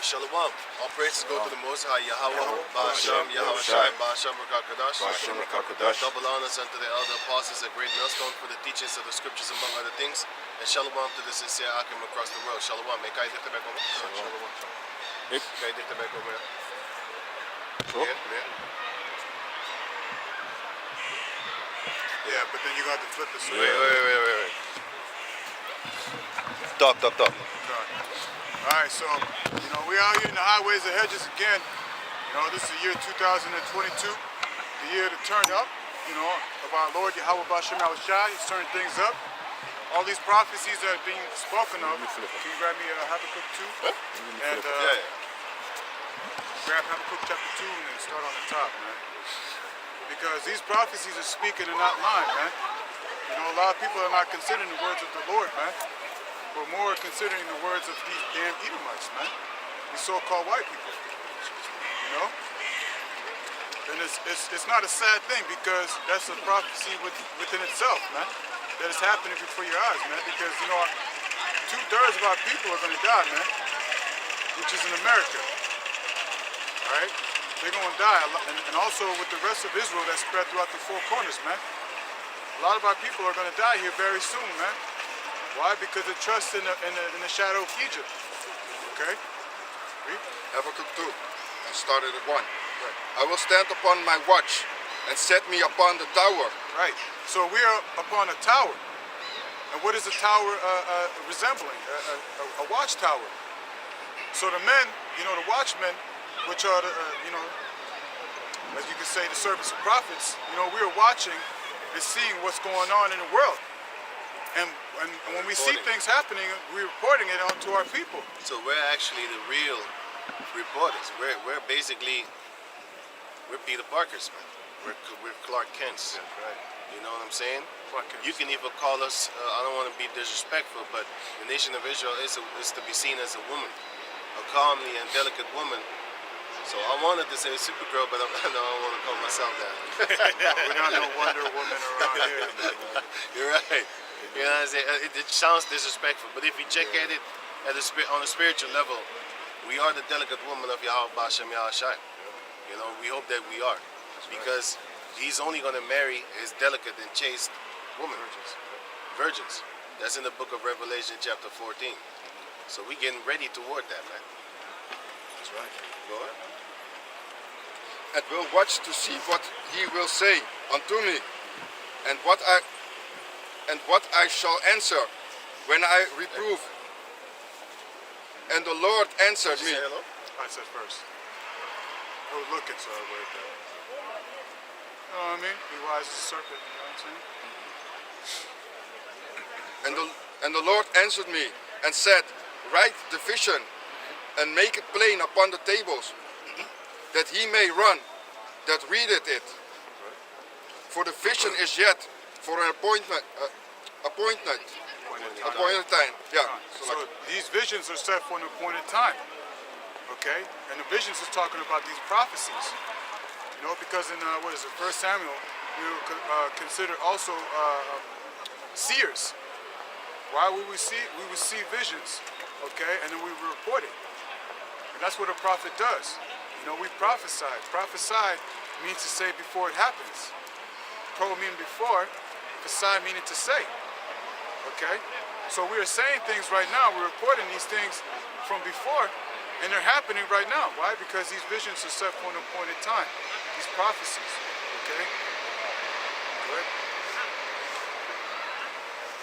Shalom. All praises go to the Most High Yahweh, Ba'ashem, Yahweh Shai, Ba'ashem, Rakakadash. Double honors unto the elder apostles, a great millstone for the teachings of the scriptures, among other things. And shalom to the sincere Akim across the world. Shalom. Mekai dichte back over. Shalom. Mekai dichte back over. Yeah, but then you got to flip the switch. Wait. Talk. Alright, so, we out here in the highways and hedges again. This is the year 2022, the year to turn up, of our Lord Yahweh Ba'ashem Yahweh Shai. He's turning things up. All these prophecies that are being spoken of. Can you grab me Habakkuk 2? And grab Habakkuk chapter 2 and then start on the top, man. Because these prophecies are speaking and not lying, man. A lot of people are not considering the words of the Lord, man. But more considering the words of these damn Edomites, man. These so-called white people. And it's not a sad thing, because that's a prophecy within itself, man. That is happening before your eyes, man. Because, 2/3 of our people are going to die, man. Which is in America. Alright? They're going to die. And also with the rest of Israel that's spread throughout the four corners, man. A lot of our people are going to die here very soon, man. Why? Because they trust in the shadow of Egypt. Okay? Read. Habakkuk 2, and started at 1. Right. I will stand upon my watch and set me upon the tower. Right. So we are upon a tower. And what is a tower resembling? A watchtower. So the men, the watchmen, which are the, as you can say, the servants of prophets, we are watching and seeing what's going on in the world. And when we see things happening, we're reporting it onto our people. So we're actually the real reporters. We're basically, we're Peter Parkers, man. We're Clark Kents. That's right. You know what I'm saying? Clark Kent. You can even call us, I don't want to be disrespectful, but the nation of Israel is to be seen as a woman, a calmly and delicate woman. So I wanted to say Supergirl, but I don't want to call myself that. We're not no Wonder Woman around here. You're right. You know what I'm saying? It sounds disrespectful, but if you check at it on a spiritual level, we are the delicate woman of Yahweh Ba'ashem Yahweh Shai. We hope that we are. Because he's only going to marry his delicate and chaste women. Virgins. That's in the book of Revelation chapter 14. So we're getting ready toward that, man. That's right. Go ahead. And will watch to see what he will say unto me, and what I shall answer when I reprove. And the Lord answered me. Say hello? I said first. I was looking, so I waited there. You know what I mean? Be wise as a serpent, you know what I'm saying? And the Lord answered me and said, write the vision and make it plain upon the tables, that he may run that readeth it. For the vision is yet for an appointed time. Yeah. So these visions are set for an appointed time. Okay? And the visions is talking about these prophecies. Because in 1 Samuel, we will consider also seers. Why would we see? We would see visions, okay, and then we would report it. And that's what a prophet does. We prophesy. Prophesy means to say before it happens. Pro meaning before, prophesy meaning to say. Okay? So we are saying things right now. We're reporting these things from before, and they're happening right now. Why? Because these visions are set for an appointed time. These prophecies. Okay? Good.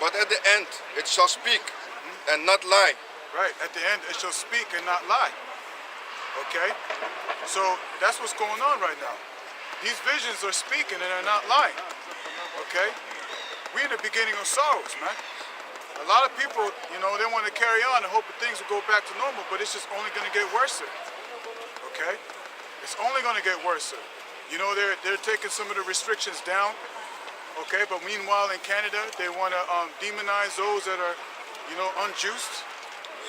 But at the end it shall speak and not lie. Right. At the end it shall speak and not lie. Okay? So that's what's going on right now. These visions are speaking and they're not lying. Okay? We're in the beginning of sorrows, man. A lot of people, they want to carry on and hope that things will go back to normal, but it's just only going to get worse. Okay? It's only going to get worse. They're taking some of the restrictions down. Okay? But meanwhile in Canada, they want to demonize those that are, unjust.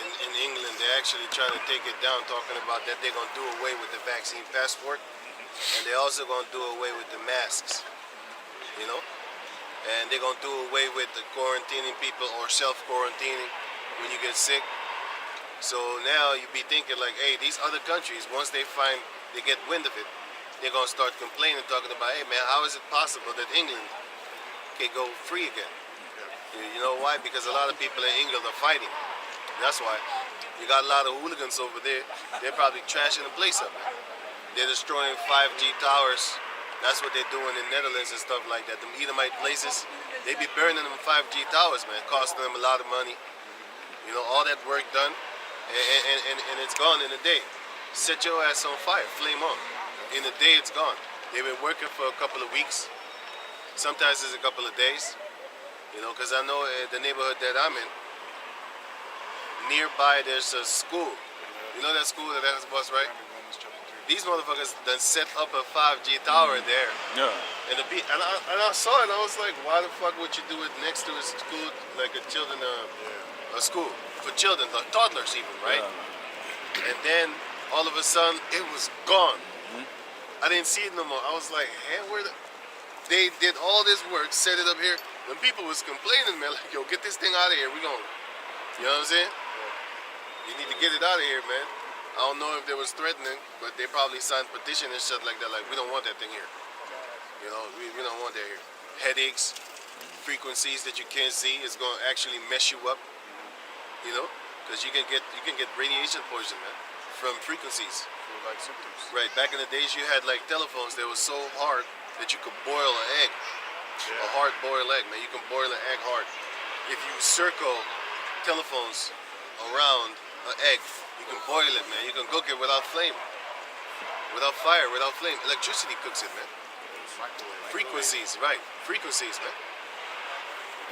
In England, they're actually trying to take it down, talking about that they're going to do away with the vaccine passport, and they're also going to do away with the masks, and they're going to do away with the quarantining people or self-quarantining when you get sick. So now you be thinking like, hey, these other countries, once they get wind of it, they're gonna start complaining, talking about, hey man, how is it possible that England can go free again? You know why? Because a lot of people in England are fighting. That's why. You got a lot of hooligans over there. They're probably trashing the place up. They're destroying 5G towers. That's what they're doing in Netherlands and stuff like that. Them Edomite places, they be burning them 5G towers, man, costing them a lot of money. You know, all that work done, and it's gone in a day. Set your ass on fire, flame on. In a day, it's gone. They've been working for a couple of weeks. Sometimes it's a couple of days. You know, because I know the neighborhood that I'm in, nearby there's a school. You know that school that has a bus, right? These motherfuckers done set up a 5G tower there. Yeah. And I saw it. I was like, why the fuck would you do it next to a school, like a children, a school for children, like toddlers even, right? Yeah. And then all of a sudden, it was gone. I didn't see it no more. I was like, hey, they did all this work, set it up here. When people was complaining, man, like, yo, get this thing out of here. We gonna, you know what I'm saying? You need to get it out of here, man. I don't know if they was threatening, but they probably signed petition and shit like that. Like, we don't want that thing here. You know, we don't want that here. Headaches, frequencies that you can't see, it's gonna actually mess you up. You know, because you can get radiation poison, man, from frequencies. Like symptoms. Right. Back in the days, you had like telephones that was so hard that you could boil an egg. A hard boiled egg, man. You can boil an egg hard. If you circle telephones around an egg, you can boil it, man. You can cook it without flame, without fire, without flame. Electricity cooks it, man. Frequencies, right? Frequencies, man.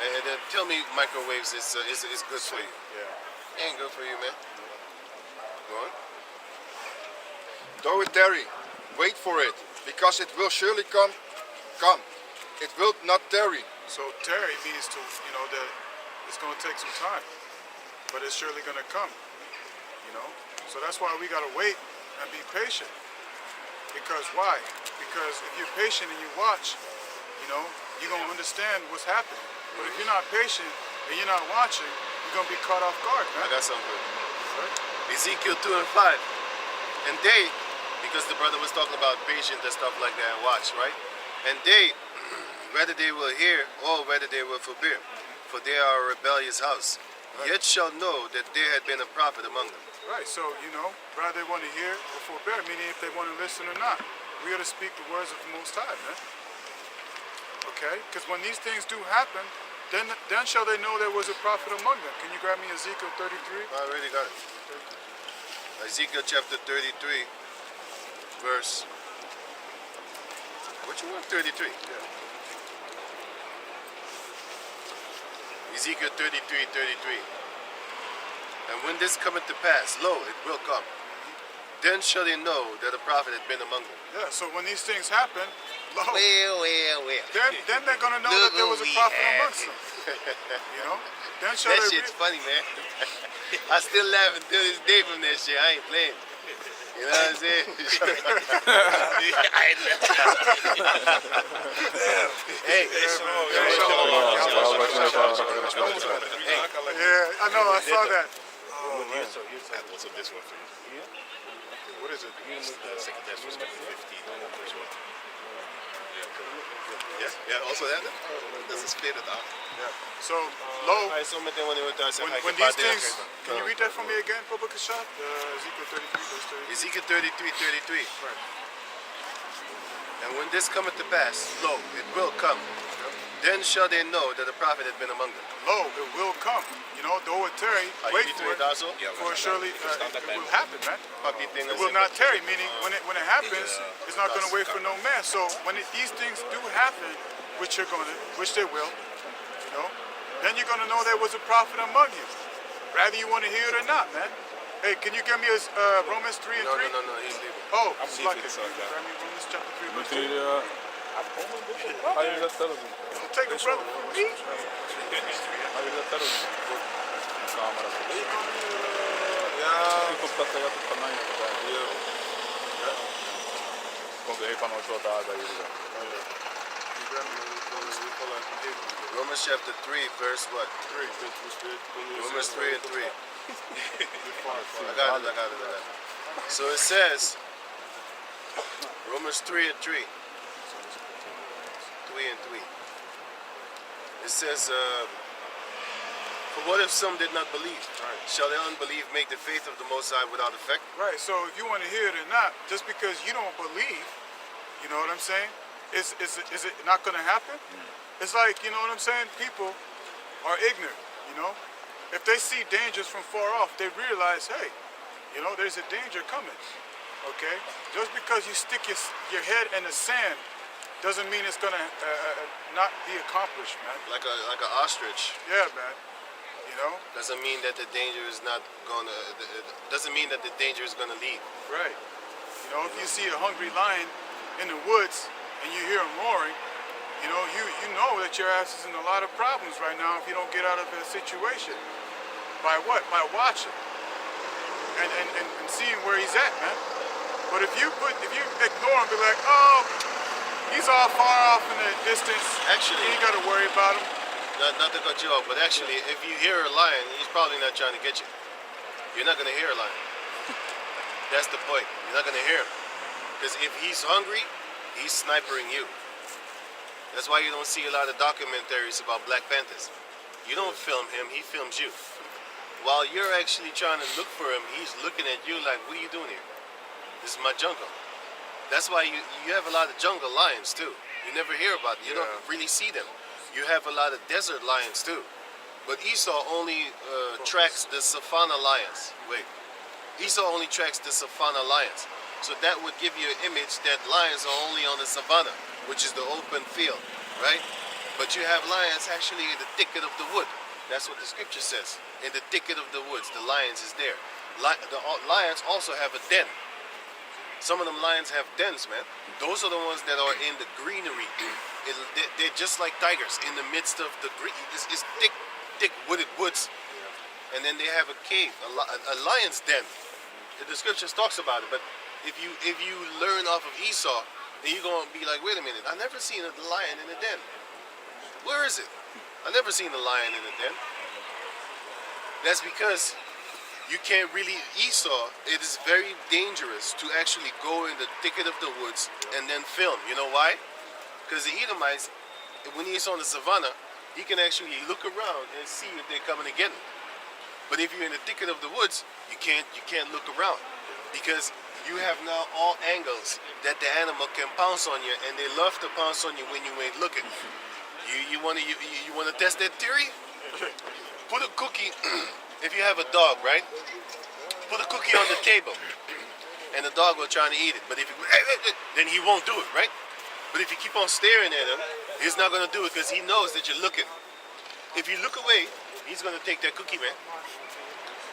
And then tell me, microwaves is good for you. Yeah. Ain't good for you, man. Go on. Though it tarry, wait for it, because it will surely come. It will not tarry. So tarry means to, you know, that it's going to take some time, but it's surely going to come, you know. So that's why we got to wait and be patient. Because why? Because if you're patient and you watch, you know, you're going to understand what's happening. But if you're not patient and you're not watching, you're going to be caught off guard, man. I got something. Right? Ezekiel 2 and 5. And they, because the brother was talking about patience and stuff like that, and watch, right? And they, whether they will hear or whether they will forbear, for they are a rebellious house, yet shall know that there had been a prophet among them. Right, so, you know, whether they want to hear or forbear, meaning if they want to listen or not. We got to speak the words of the Most High, man. Okay? Because when these things do happen, then shall they know there was a prophet among them. Can you grab me Ezekiel 33? I already got it. Ezekiel chapter 33, verse, what you want, 33? Yeah. Ezekiel 33:33. And when this cometh to pass, lo, it will come. Then shall they know that a prophet had been among them. Yeah, so when these things happen, lo, Well. then they're going to know that there was a prophet amongst them. You know? Then shall That they shit's funny, man. I still laugh until this day from that shit. I ain't playing. You know what I'm saying? Hey. Yeah, I know, I saw that. So this one for you. What is it? Second Thessalonians 15. First one. Yeah, also that. That's a spit it out. Yeah. So, lo, when these things, can you read that for me again, Baba Kashat? Ezekiel 33, verse 33. Ezekiel 33:33. Right. And when this cometh to pass, lo, it will come. Then shall they know that the prophet had been among them. Lo, it will come. You know, though it tarry, wait for it, also. for surely it will happen, man. It It will not tarry, meaning when it happens, it's not going to wait for no man. So when these things do happen, which they will, you know, then you're going to know there was a prophet among you. Rather you want to hear it or not, man. Hey, can you give me Romans 3 and 3? No, he's leaving. Oh, it's like it. Grab me Romans chapter 3, verse 3. How you that tell them? Don't take a brother from me. How you that tell them? Camera. Ja. Ik op dat je het van mij komt er van ons wat daar bij jullie. Romans chapter 3, verse what? 3. Romans 3 and 3. I got it. So it says, Romans 3 and 3. 3 and 3. It says, for what if some did not believe? Right. Shall their unbelief make the faith of the Most High without effect? Right, so if you want to hear it or not, just because you don't believe, you know what I'm saying? Is it not going to happen? It's like, you know what I'm saying? People are ignorant, you know? If they see dangers from far off, they realize, hey, you know, there's a danger coming, okay? Just because you stick your head in the sand doesn't mean it's going to not be accomplished, man. Like an ostrich. Yeah, man, you know? Doesn't mean that the danger is not gonna. Doesn't mean that the danger is gonna leave. Right. You know, if you see a hungry lion in the woods and you hear him roaring, you know, you know that your ass is in a lot of problems right now if you don't get out of the situation. By what? By watching and seeing where he's at, man. But if you ignore him, be like, oh, he's all far off in the distance. Actually, you ain't got to worry about him. Not to cut you off, but actually, if you hear a lion, he's probably not trying to get you. You're not gonna hear a lion. That's the point. You're not gonna hear him, because if he's hungry, he's snipering you. That's why you don't see a lot of documentaries about Black Panthers. You don't film him; he films you. While you're actually trying to look for him, he's looking at you like, what are you doing here? This is my jungle. That's why you have a lot of jungle lions too. You never hear about them. You don't really see them. You have a lot of desert lions too. But Esau only tracks the savanna lions. Wait. Esau only tracks the savanna lions. So that would give you an image that lions are only on the savanna, which is the open field, right? But you have lions actually in the thicket of the wood. That's what the scripture says. In the thicket of the woods, the lions is there. The lions also have a den. Some of them lions have dens, man. Those are the ones that are in the greenery. They're just like tigers in the midst of the green. It's thick wooded woods. And then they have a cave, a lion's den. The scriptures talks about it. But if you learn off of Esau, then you're going to be like, wait a minute, I never seen a lion in a den. Where is it? I never seen a lion in a den. That's because you can't really, Esau, it is very dangerous to actually go in the thicket of the woods and then film. You know why? Because the Edomites, when he's on the savannah, he can actually look around and see if they're coming to get him. But if you're in the thicket of the woods, you can't look around, because you have now all angles that the animal can pounce on you, and they love to pounce on you when you ain't looking. You wanna test that theory? Put a cookie. If you have a dog, right? Put a cookie on the table, and the dog will try to eat it. But if then he won't do it, right? But if you keep on staring at him, he's not gonna do it because he knows that you're looking. If you look away, he's gonna take that cookie, man,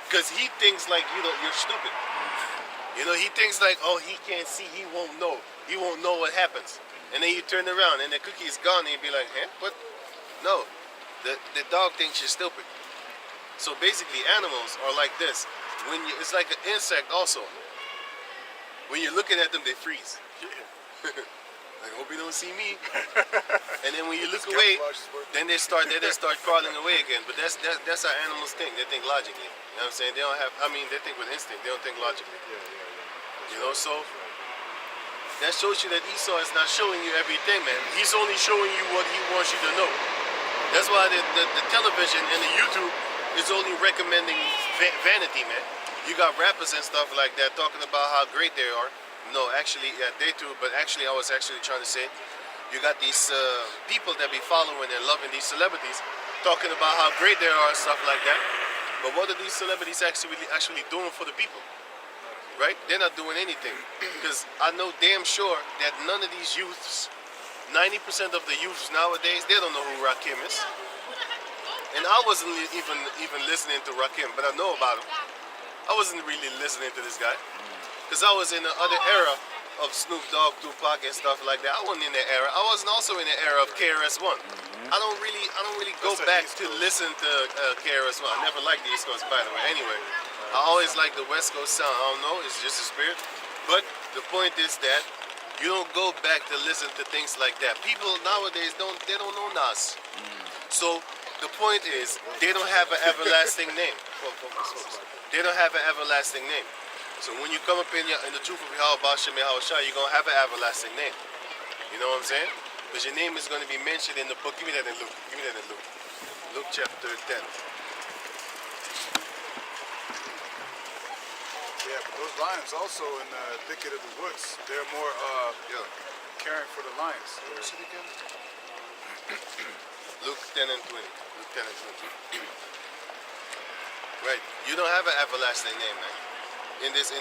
because he thinks like you're stupid. You know, he thinks like, oh, he can't see, he won't know what happens. And then you turn around and the cookie is gone, and you'd be like, huh? What? No, the dog thinks you're stupid. So basically, animals are like this. It's like an insect also. When you're looking at them, they freeze. Like, hope you don't see me. And then when you look away, then they start crawling away again. But that's how animals think. They think logically. You know what I'm saying? They think with instinct. They don't think logically. You know, so that shows you that Esau is not showing you everything, man. He's only showing you what he wants you to know. That's why the television and the YouTube is only recommending vanity, man. You got rappers and stuff like that talking about how great they are. No, actually, yeah, they too, but actually I was actually trying to say, you got these people that be following and loving these celebrities, talking about how great they are and stuff like that. But what are these celebrities actually doing for the people? Right? They're not doing anything. Because I know damn sure that none of these youths, 90% of the youths nowadays, they don't know who Rakim is. And I wasn't even listening to Rakim, but I know about him. I wasn't really listening to this guy, because I was in the other era of Snoop Dogg, Tupac, and stuff like that. I wasn't in that era. I wasn't also in the era of KRS-One. I don't really go back to listen to KRS-One. I never liked the East Coast, by the way. Anyway, I always like the West Coast sound. I don't know, it's just a spirit. But the point is that you don't go back to listen to things like that. People nowadays they don't know Nas. So The point is, they don't have an everlasting name. Focus. They don't have an everlasting name. So when you come up in the truth of Yahweh Bashem Yahweh Shai, you're going to have an everlasting name. You know what I'm saying? Because your name is going to be mentioned in the book. Give me that in Luke. Give me that in Luke. Luke chapter 10. Yeah, but those lions also in the thicket of the woods, they're more caring for the lions. What's it again? Luke 10 and 20. Luke 10 and 20. Right. You don't have an everlasting name, man. In this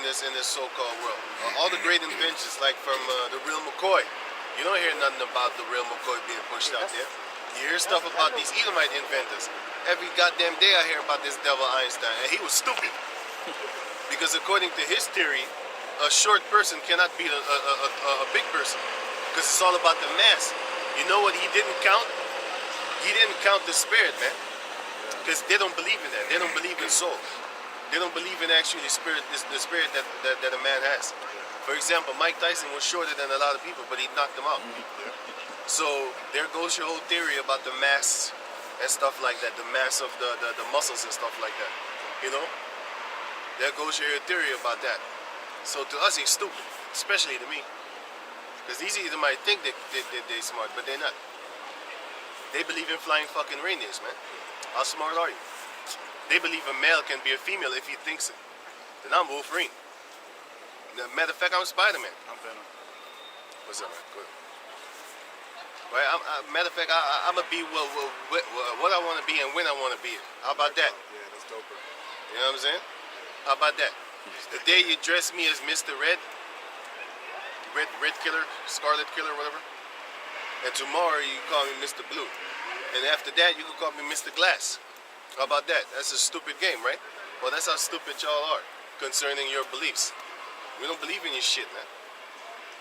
so-called world. All the great inventions, like from the real McCoy. You don't hear nothing about the real McCoy being pushed out there. You hear stuff about these Edomite inventors. Every goddamn day I hear about this devil Einstein, and he was stupid. Because according to his theory, a short person cannot beat a big person. Because it's all about the mass. You know what he didn't count? He didn't count the spirit, man. Because they don't believe in that. They don't believe in soul. They don't believe in actually spirit, the spirit that a man has. For example, Mike Tyson was shorter than a lot of people, but he knocked them out. So there goes your whole theory about the mass and stuff like that, the mass of the muscles and stuff like that. You know? There goes your theory about that. So to us, he's stupid, especially to me. Because these either might think they're smart, but they're not. They believe in flying fucking reindeers, man. How smart are you? They believe a male can be a female if he thinks it. Then I'm Wolverine. Matter of fact, I'm Spider-Man. I'm Venom. What's up, man? Good. Right? Matter of fact, I'm going to be what I want to be and when I want to be it. How about that? Yeah, that's doper. You know what I'm saying? How about that? The day you dress me as Mr. Red Killer, Scarlet Killer, whatever. And tomorrow you call me Mr. Blue. And after that, you can call me Mr. Glass. How about that? That's a stupid game, right? Well, that's how stupid y'all are concerning your beliefs. We don't believe in your shit, man.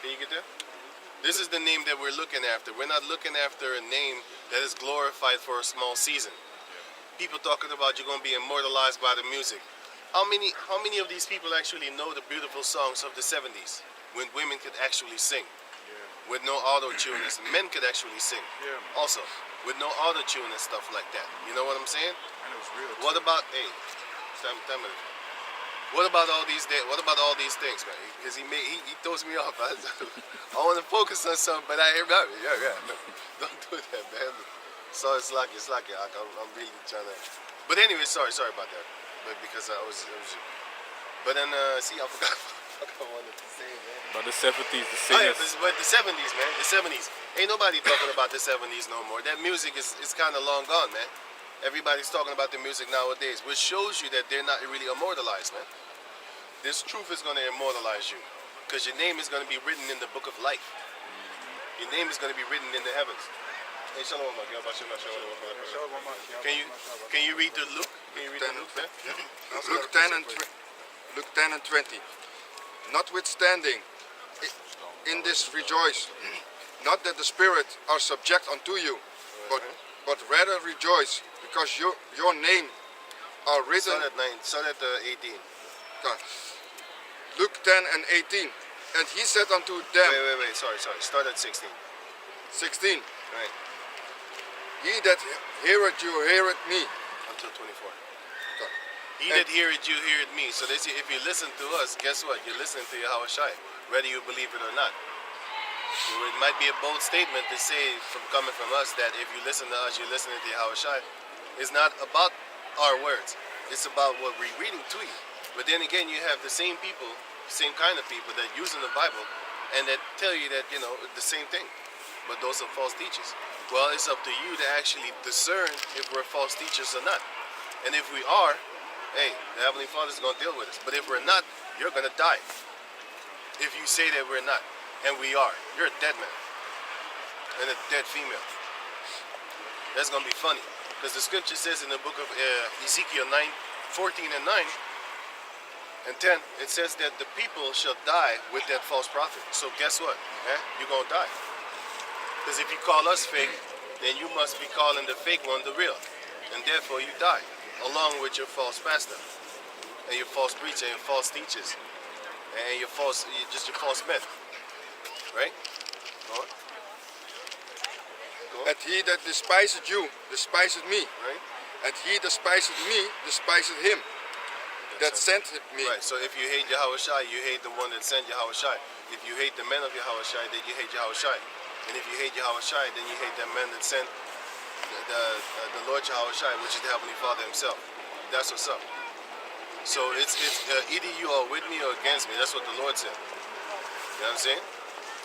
Can you get that? This is the name that we're looking after. We're not looking after a name that is glorified for a small season. People talking about you're going to be immortalized by the music. How many of these people actually know the beautiful songs of the 70s when women could actually sing? With no auto-tune, men could actually sing. Also, with no auto-tune and stuff like that. You know what I'm saying? And it was real. What about, hey, time it. What about all these things, man? Because he throws me off. I want to focus on something, but I hear about it. Don't do that, man. So it's like I'm really trying to. But anyway, sorry about that. But because I was but then see, I forgot what I wanted to say, man. But the 70s, the Oh, yeah, singers. but the 70s, man. The 70s. Ain't nobody talking about the 70s no more. That music is kind of long gone, man. Everybody's talking about the music nowadays, which shows you that they're not really immortalized, man. This truth is going to immortalize you. Because your name is going to be written in the book of life. Your name is going to be written in the heavens. Hey, shalom, my girl. Can you read the Luke? Can you read the Luke, man? Luke 10 and 20. Notwithstanding, in this rejoice, not that the spirit are subject unto you, but rather rejoice, because your name are written. Start at 18. Luke 10 and 18. And he said unto them. Wait. Sorry. Start at 16. 16. Right. He that heareth you, heareth me. Until 24. He that heareth you, heareth me. So they say, if you listen to us, guess what? You're listening to Yahweh Shai, whether you believe it or not. So it might be a bold statement to say, coming from us, that if you listen to us, you're listening to Yahweh Shai. It's not about our words. It's about what we're reading to you. But then again, you have the same people, same kind of people that use in the Bible, and that tell you that, the same thing. But those are false teachers. Well, it's up to you to actually discern if we're false teachers or not. And if we are, hey, the Heavenly Father's going to deal with us. But if we're not, you're going to die. If you say that we're not, and we are, you're a dead man and a dead female. That's going to be funny. Because the scripture says in the book of Ezekiel 9:14 and 9 and 10, it says that the people shall die with that false prophet. So guess what? You're going to die. Because if you call us fake, then you must be calling the fake one the real. And therefore you die, along with your false pastor, and your false preacher, and your false teachers, and your false men. Right? Go on. And he that despiseth you, despiseth me. Right? And he despiseth me, despiseth him that sent me. Right. So if you hate Yahushua, you hate the one that sent Yahushua. If you hate the men of Yahushua, then you hate Yahushua. And if you hate Yahushua, then you hate the men that sent the Lord Yahushua, which is the Heavenly Father Himself. That's what's up. So it's either you are with me or against me. That's what the Lord said. You know what I'm saying?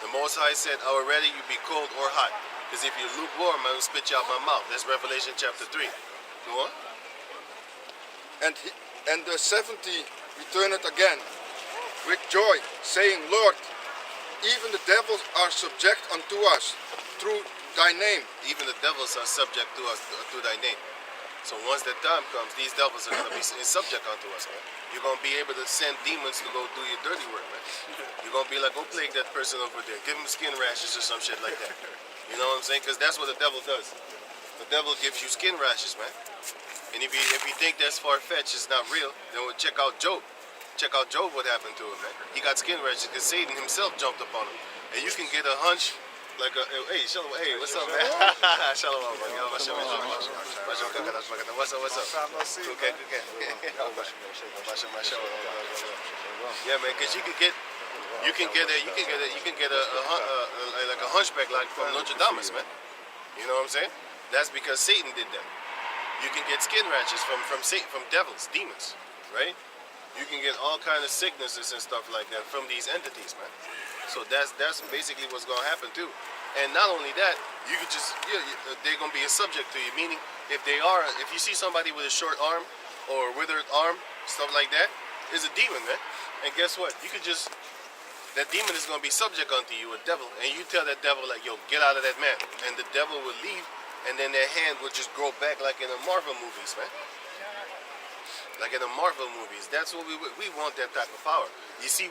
The Most High said, I would rather you be cold or hot. Because if you're lukewarm, I will spit you out my mouth. That's Revelation chapter 3. Go on. And the 70 returned again with joy, saying, Lord, even the devils are subject unto us through thy name. Even the devils are subject to us through thy name. So once that time comes, these devils are going to be subject unto us, man. You're going to be able to send demons to go do your dirty work, man. You're going to be like, go plague that person over there. Give him skin rashes or some shit like that. You know what I'm saying? Because that's what the devil does. The devil gives you skin rashes, man. And if you think that's far-fetched, it's not real, then we'll check out Job. Check out Job, what happened to him, man. He got skin rashes because Satan himself jumped upon him. And you can get a hunch, like a, hey, Shalom, hey, what's up, man? Shalom, man. What's up, what's up? Okay. Yeah, man, because you can get like a hunchback like from Notre Dame, man. You know what I'm saying? That's because Satan did that. You can get skin rashes from devils, demons, right? You can get all kind of sicknesses and stuff like that from these entities, man. So that's basically what's gonna happen too. And not only that, you could just they're gonna be a subject to you. Meaning, if you see somebody with a short arm or withered arm, stuff like that, is a demon, man. And guess what? That demon is gonna be subject unto you, a devil, and you tell that devil like, yo, get out of that man, and the devil will leave, and then their hand will just grow back like in the Marvel movies, man. Like in the Marvel movies. That's what we want, that type of power. You see,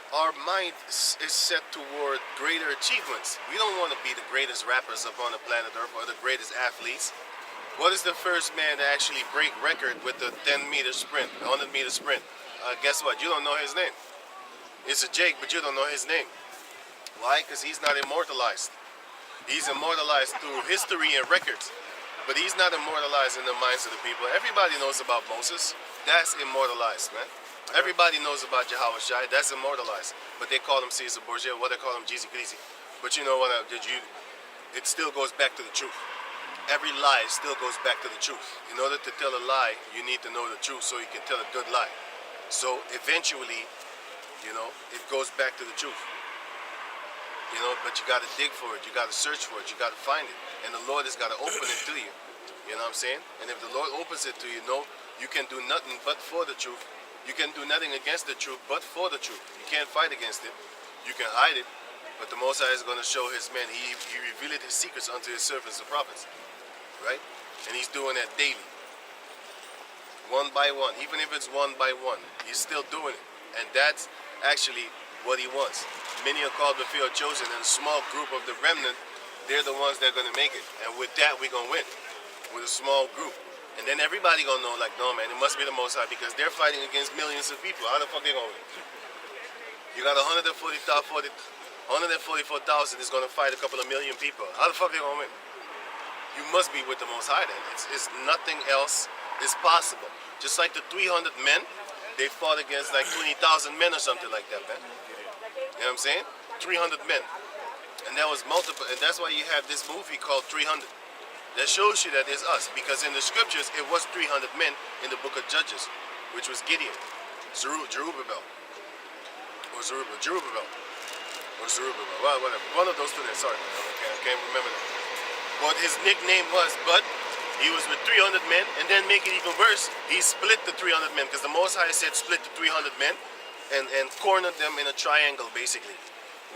our mind is set toward greater achievements. We don't want to be the greatest rappers upon the planet Earth or the greatest athletes. What is the first man to actually break record with the 10-meter sprint, 100-meter sprint? Guess what? You don't know his name. It's a Jake, but you don't know his name. Why? Because he's not immortalized. He's immortalized through history and records, but he's not immortalized in the minds of the people. Everybody knows about Moses. That's immortalized, man. Everybody knows about Yahushua. That's immortalized. But they call him Caesar Borgia. What they call him, Jeezy Greasy. But you know what? It still goes back to the truth. Every lie still goes back to the truth. In order to tell a lie, you need to know the truth so you can tell a good lie. So eventually, it goes back to the truth. But you got to dig for it. You got to search for it. You got to find it. And the Lord has got to open it to you. You know what I'm saying? And if the Lord opens it to you, you can do nothing but for the truth. You can do nothing against the truth but for the truth. You can't fight against it. You can hide it. But the Most High is going to show his men. He revealed his secrets unto his servants, the prophets. Right? And he's doing that daily. One by one. Even if it's one by one. He's still doing it. And that's actually what he wants. Many are called but few are chosen. And a small group of the remnant, they're the ones that are going to make it. And with that, we're going to win. With a small group. And then everybody gonna know, like, no, man, it must be the Most High because they're fighting against millions of people. How the fuck they gonna win? You got 144,000 is gonna fight a couple of million people. How the fuck they gonna win? You must be with the Most High then. It's nothing else is possible. Just like the 300 men, they fought against like 20,000 men or something like that, man. You know what I'm saying? 300 men. And that was multiple, and that's why you have this movie called 300. That shows you that it's us, because in the scriptures it was 300 men in the book of Judges, which was Gideon, Jerubbaal, well, whatever, one of those two names. Sorry, I can't remember that. But his nickname was, but he was with 300 men, and then make it even worse, he split the 300 men, because the Most High said split the 300 men, and cornered them in a triangle basically.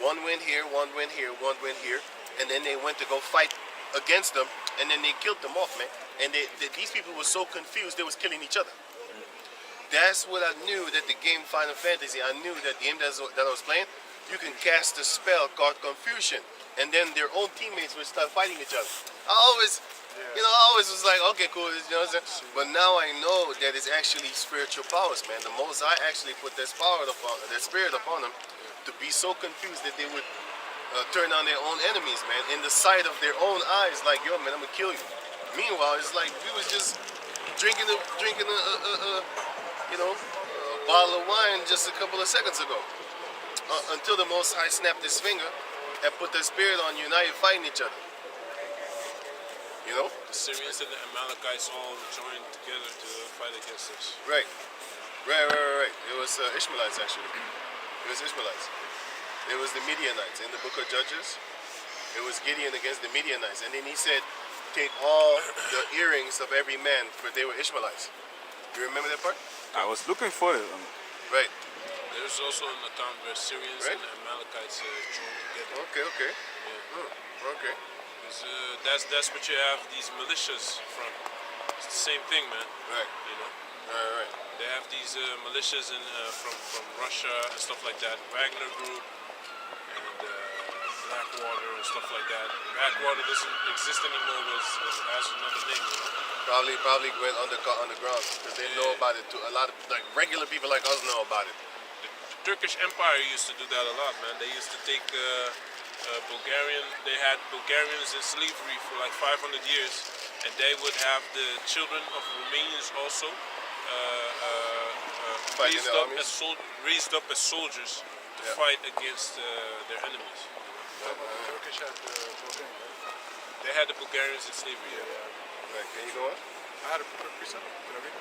One went here, one went here, one went here, and then they went to go fight against them, and then they killed them off, man. And these people were so confused, they was killing each other. That's what I knew, that the game Final Fantasy, I knew that the game that I was playing, you can cast a spell called Confusion, and then their own teammates would start fighting each other. I always was like, okay, cool, you know what I'm saying? But now I know that it's actually spiritual powers, man. The Most High actually put that spirit upon them to be so confused that they would turn on their own enemies, man, in the sight of their own eyes. Like, yo, man, I'm gonna kill you. Meanwhile, it's like we was just drinking a bottle of wine just a couple of seconds ago. Until the Most High snapped his finger and put the spirit on you. Now you're fighting each other. You know? The Syrians and the Amalekites all joined together to fight against us. Right. It was Ishmaelites, actually. It was Ishmaelites. It was the Midianites in the book of Judges. It was Gideon against the Midianites. And then he said, take all the earrings of every man, for they were Ishmaelites. You remember that part? I was looking for it. Right. There's also an account where Syrians Right. and the Amalekites joined together. Okay. Yeah. Okay. 'Cause, that's what you have these militias from. It's the same thing, man. Right. You know, Right. they have these militias from Russia and stuff like that. Wagner Group and Blackwater and stuff like that. Blackwater doesn't exist anymore. It has another name. You know? Probably went underground because they know about it too. A lot of like regular people like us know about it. The Turkish Empire used to do that a lot, man. They used to take Bulgarian. They had Bulgarians in slavery for like 500 years, and they would have the children of Romanians also Fighting raised the up armies? raised up as soldiers to Yeah. fight against their enemies. Turkish had the Bulgarian. They had the Bulgarians in slavery. Yeah. Right. Can you go on? I had a quick precept. Can I read it?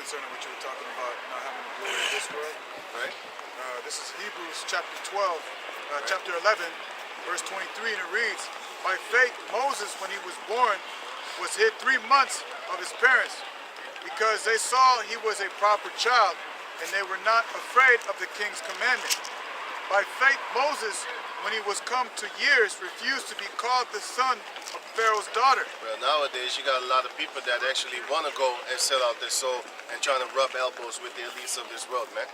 Concerning what you were talking about, not having the glory of this world. Right. This is Hebrews chapter 12, chapter 11, verse 23, and it reads, by faith, Moses, when he was born, was hid 3 months of his parents, because they saw he was a proper child, and they were not afraid of the king's commandment. By faith, Moses, when he was come to years, refused to be called the son of Pharaoh's daughter. Well, nowadays you got a lot of people that actually want to go and sell out their soul and trying to rub elbows with the elites of this world, man.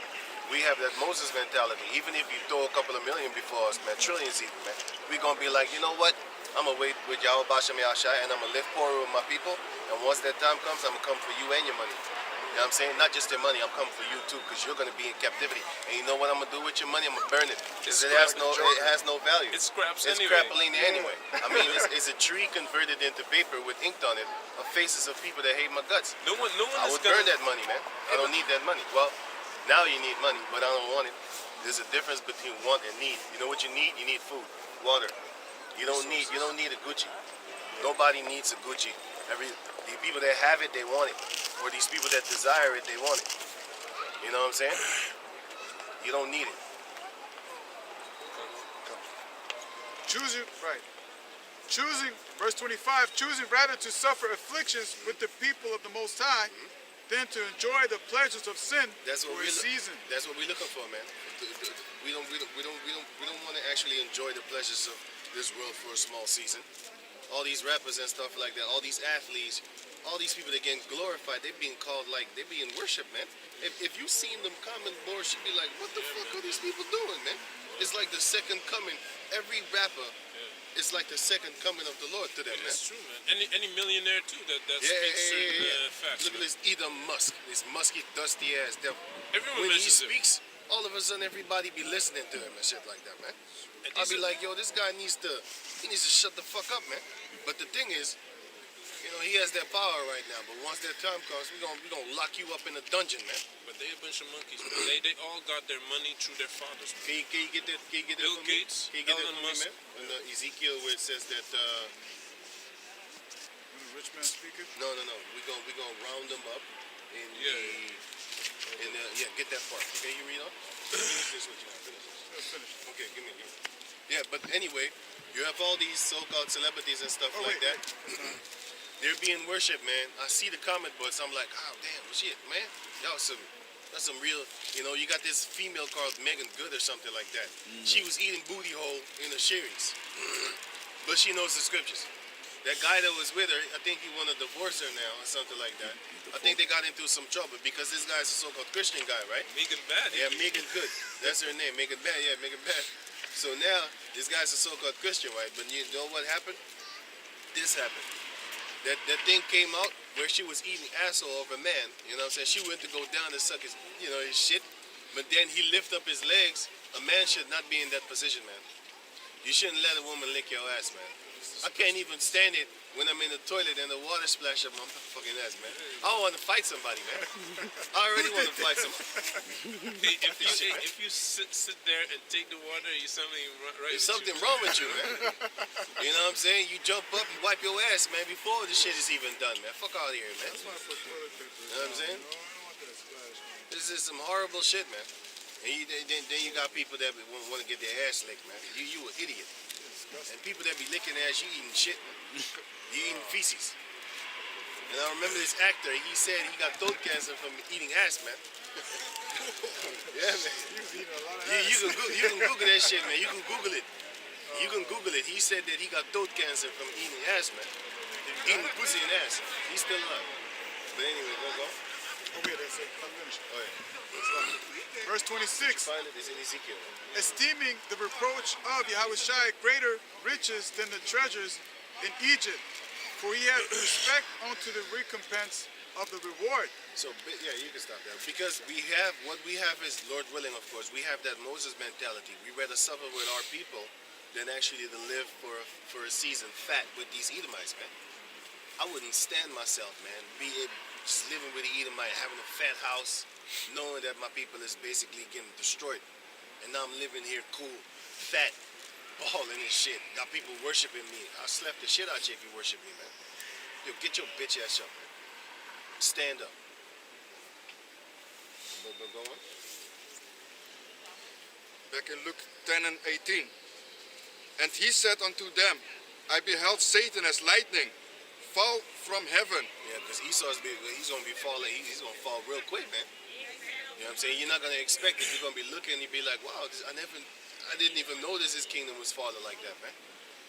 We have that Moses mentality. Even if you throw a couple of million before us, man, trillions even, man, we gonna be like, you know what? I'm gonna wait with Yahweh Bashem Yahshai and I'm gonna live poor with my people. And once that time comes, I'm gonna come for you and your money. You know what I'm saying? Not just their money, I'm coming for you too, because you're gonna be in captivity. And you know what I'm gonna do with your money? I'm gonna burn it. Because it has no value. It's scraps It's anyway. crapoline anyway. I mean, it's a tree converted into paper with ink on it of faces of people that hate my guts. No one I is would gonna. burn that money, man. I don't need that money. Well, now you need money, but I don't want it. There's a difference between want and need. You know what you need? You need food, water. You don't need a Gucci. Nobody needs a Gucci. The people that have it, they want it. Or these people that desire it, they want it. You know what I'm saying? You don't need it. Choosing, verse 25, choosing rather to suffer afflictions with the people of the Most High than to enjoy the pleasures of sin That's what for a season. That's what we're looking for, man. We don't want to actually enjoy the pleasures of this world for a small season. All these rappers and stuff like that, all these athletes, all these people that getting glorified, they're being called like they're being worshipped, man. If you seen them comment boards, you'd be like, what the fuck are these people doing, man? It's like the second coming. Every rapper, it's like the second coming of the Lord to them, man. That's true, man. Any millionaire too that speaks certain facts. Look at this Elon Musk, this musky, dusty ass devil. Everyone When he mentions him. speaks, all of a sudden everybody be listening to him and shit like that, man. And I'll these be are- like, yo, this guy needs to shut the fuck up, man. But the thing is, he has that power right now. But once that time comes, we gonna lock you up in a dungeon, man. But they a bunch of monkeys, man. They all got their money through their fathers, man. Can you get that? Can you get that Bill for me? Gates, Can you get that Elon for me, Musk. man? In Ezekiel, where it says that. When the rich man speaketh, No. We gonna round them up in get that part. Okay, you read on. Finish this with you. Finish this. finish. Okay, give me. Yeah, but anyway, you have all these so-called celebrities and stuff like that. They're being worshipped, man. I see the comment boards. I'm like, oh damn, shit, man. That's some real. You got this female called Megan Good or something like that. She was eating booty hole in the Sherry's, but she knows the scriptures. That guy that was with her, I think he wanted to divorce her now or something like that. I think they got into some trouble because this guy's a so-called Christian guy, right? Megan Bad. Yeah, Megan Good. That's her name, Megan Bad. Yeah, Megan Bad. So now, this guy's a so-called Christian, right? But you know what happened? This happened. That thing came out where she was eating asshole of a man. You know what I'm saying? She went to go down and suck his, his shit. But then he lift up his legs. A man should not be in that position, man. You shouldn't let a woman lick your ass, man. I can't even stand it when I'm in the toilet and the water splash up my fucking ass, man. I want to fight somebody, man. I already want to fight somebody. If you sit there and take the water, you something right. There's with something you. wrong with you, man. You know what I'm saying? You jump up, you wipe your ass, man, before the shit is even done, man. Fuck out of here, man. That's why I put toilet paper. You know what I'm saying? No, I don't want that splash. This is some horrible shit, man. And then you got people that want to get their ass licked, man. You an idiot. And people that be licking ass, you eating shit, man. You eating feces. And I remember this actor, he said he got throat cancer from eating ass, man. Yeah, man. You can Google that shit, man. You can Google it. You can Google it. He said that he got throat cancer from eating ass, man. Eating pussy and ass. He's still alive. But anyway, go. Oh, yeah, that's it. I'm finished. Oh, yeah. Verse 26. Find it. It's in Ezekiel. Esteeming the reproach of Yahushua greater riches than the treasures in Egypt, for he had respect unto the recompense of the reward. So, yeah, you can stop there. Because what we have is, Lord willing, of course, we have that Moses mentality. We rather suffer with our people than actually to live for a season fat with these Edomites, man. I wouldn't stand myself, man, just living with the Edomite, having a fat house, knowing that my people is basically getting destroyed. And now I'm living here cool, fat, balling and shit. Got people worshiping me. I'll slap the shit out you if you worship me, man. Yo, get your bitch ass up, man. Stand up. Go on. Back in Luke 10 and 18. And he said unto them, I beheld Satan as lightning fall from heaven. Yeah, because he's going to be falling. He's going to fall real quick, man. You know what I'm saying? You're not going to expect it. You're going to be looking and you'll be like, wow, I didn't even notice his kingdom was falling like that, man.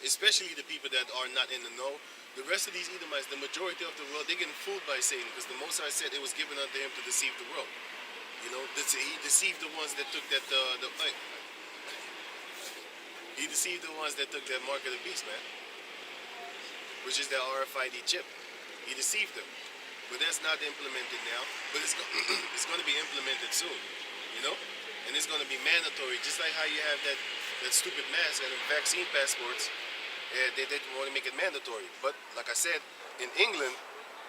Especially the people that are not in the know. The rest of these Edomites, the majority of the world, they're getting fooled by Satan because the Most High said it was given unto him to deceive the world. You know, he deceived the ones that took that, he deceived the ones that took that mark of the beast, man. Which is the RFID chip. He deceived them. But that's not implemented now. But it's going to be implemented soon, you know? And it's going to be mandatory, just like how you have that stupid mask and vaccine passports. They want to make it mandatory. But like I said, in England,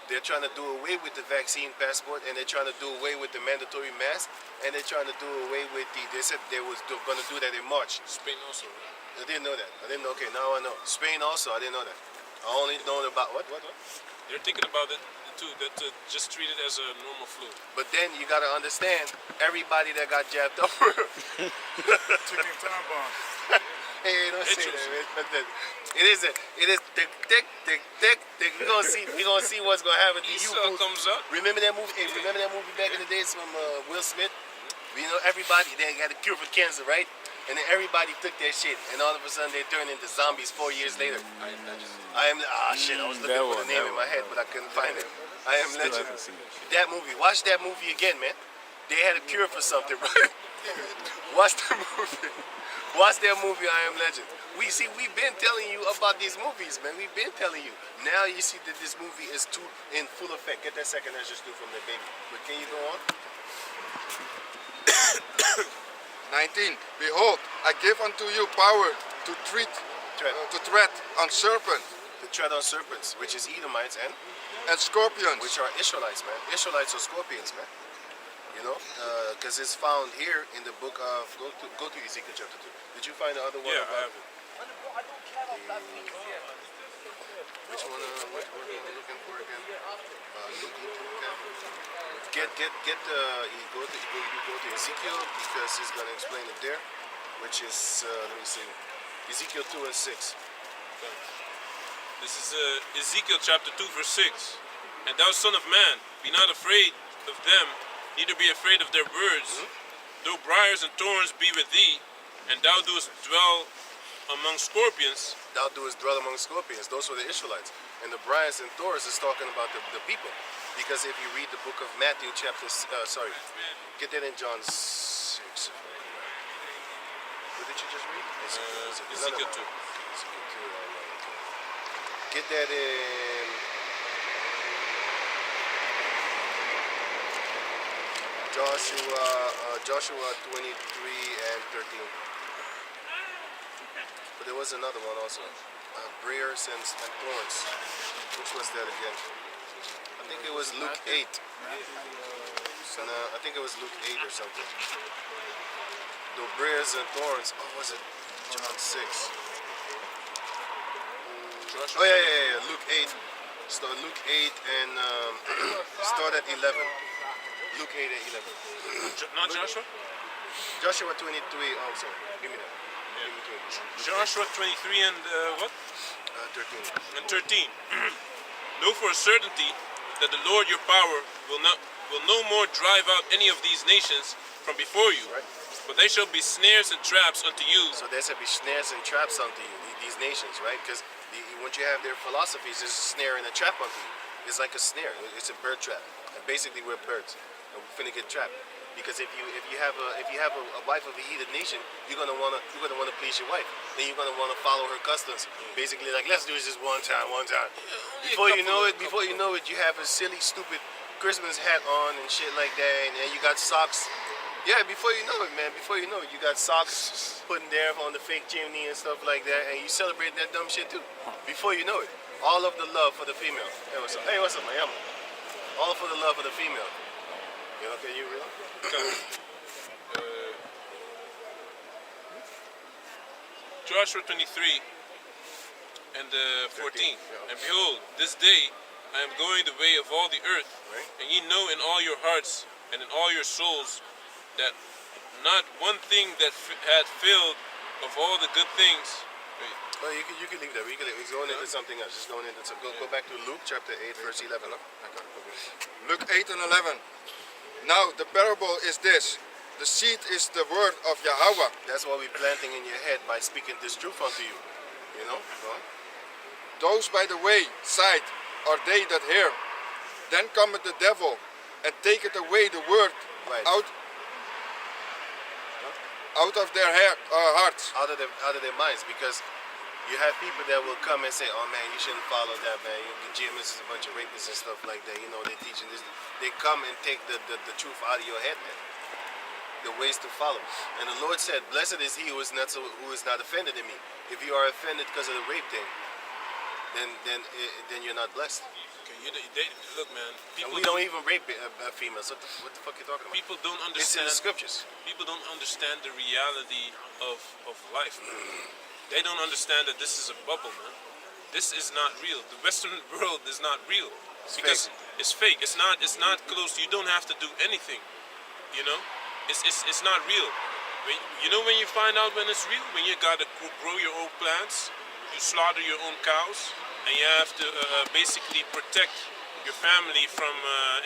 they're trying to do away with the vaccine passport, and they're trying to do away with the mandatory mask, and they're trying to do away with they said they was going to do that in March. Spain also, right? I didn't know that. I didn't know. Okay, now I know. Spain also, I didn't know that. I only know about what? They're thinking about it too. That to just treat it as a normal flu. But then you gotta understand, everybody that got jabbed up. Chicken time bomb. Hey, don't say that, man. It is tick. We're gonna see what's gonna happen to you. Esau comes up. Remember that movie? Hey, remember that movie back in the days from Will Smith? You know, everybody they got a cure for cancer, right? And then everybody took their shit, and all of a sudden they turned into zombies 4 years later. I am shit. I was looking for the name in my head, but I couldn't find it. I Am Legend. That movie. Watch that movie again, man. They had a cure for something, right? Watch that movie. Watch that movie, I Am Legend. We've been telling you about these movies, man. We've been telling you. Now you see that this movie is in full effect. Get that second extra stew from the baby. But can you go on? 19. Behold, I give unto you power to tread on serpents To tread on serpents, which is Edomites, and scorpions. which are Israelites, man. Israelites are scorpions, man. You know, because it's found here in the book of go to Ezekiel chapter 2. Did you find the other one? Yeah, I have it. Which one? What are we looking for again? Luke. You go to Ezekiel because he's gonna explain it there, which is let me see, Ezekiel 2 and 6. This is Ezekiel chapter 2, verse 6. And thou son of man, be not afraid of them, neither be afraid of their birds. Though briars and thorns be with thee, and thou doest dwell among scorpions. Thou doest dwell among scorpions. Those were the Israelites. And the briars and thorns is talking about the people. Because if you read the book of Matthew chapter, get that in John 6. What did you just read? Ezekiel 2. Ezekiel 2. Get that in Joshua 23 and 13. But there was another one also. Briars and thorns. Which was that again? I think it was Luke 8. And, I think it was Luke 8 or something. The briars and thorns. Oh, was it John 6? Oh yeah. Luke 8. Start Luke 8 and start at 11. Luke 8 and 11. Not Joshua? Joshua 23. Oh, sorry. Give me that. Give me 20. Joshua 23 and what? 13. And 13. Know for a certainty that the Lord your power will no more drive out any of these nations from before you. Right. But they shall be snares and traps unto you. So there shall be snares and traps unto you, these nations, right? Because once you have their philosophies, there's a snare and a trap unto you. It's like a snare. It's a bird trap. And basically, we're birds, and we're finna get trapped. Because if you have a wife of a heathen nation, you're gonna wanna please your wife. Then you're gonna wanna follow her customs. Basically, like, let's do this just one time. Before you know it, you have a silly, stupid Christmas hat on and shit like that, and then you got socks. Yeah, before you know it, man. Before you know it, you got socks putting there on the fake chimney and stuff like that, and you celebrate that dumb shit too. Before you know it, all of the love for the female. Hey, what's up, Miami? All for the love for the female. You know, can you real? Joshua 23 and 14. And behold, this day I am going the way of all the earth, Right. and ye know in all your hearts and in all your souls that not one thing that had failed of all the good things. Wait, Oh, you can leave that. He's going into something else. Just going into go back to Luke chapter 8, verse 11. Luke 8 and 11. Now the parable is this. The seed is the word of Yahweh. That's what we're planting in your head by speaking this truth unto you. You know? Go on. Those by the wayside are they that hear. Then cometh the devil and taketh away the word Right. out of their hearts. Out of their minds, because you have people that will come and say, "Oh man, you shouldn't follow that, man. The GMS is a bunch of rapists and stuff like that. You know, they're teaching this." They come and take the truth out of your head, man. The ways to follow. And the Lord said, "Blessed is he who is not offended in me." If you are offended because of the rape thing, then you're not blessed. okay, look, man. And People we don't even rape females. What the fuck are you talking about? people don't It's in understand. the scriptures. People don't understand the reality of life, man. They don't understand that this is a bubble, man. This is not real. The Western world is not real because fake. it's fake. It's not close. You don't have to do anything. You know, it's not real. When you find out when it's real, when you gotta grow your own plants, you slaughter your own cows, and you have to basically protect your family from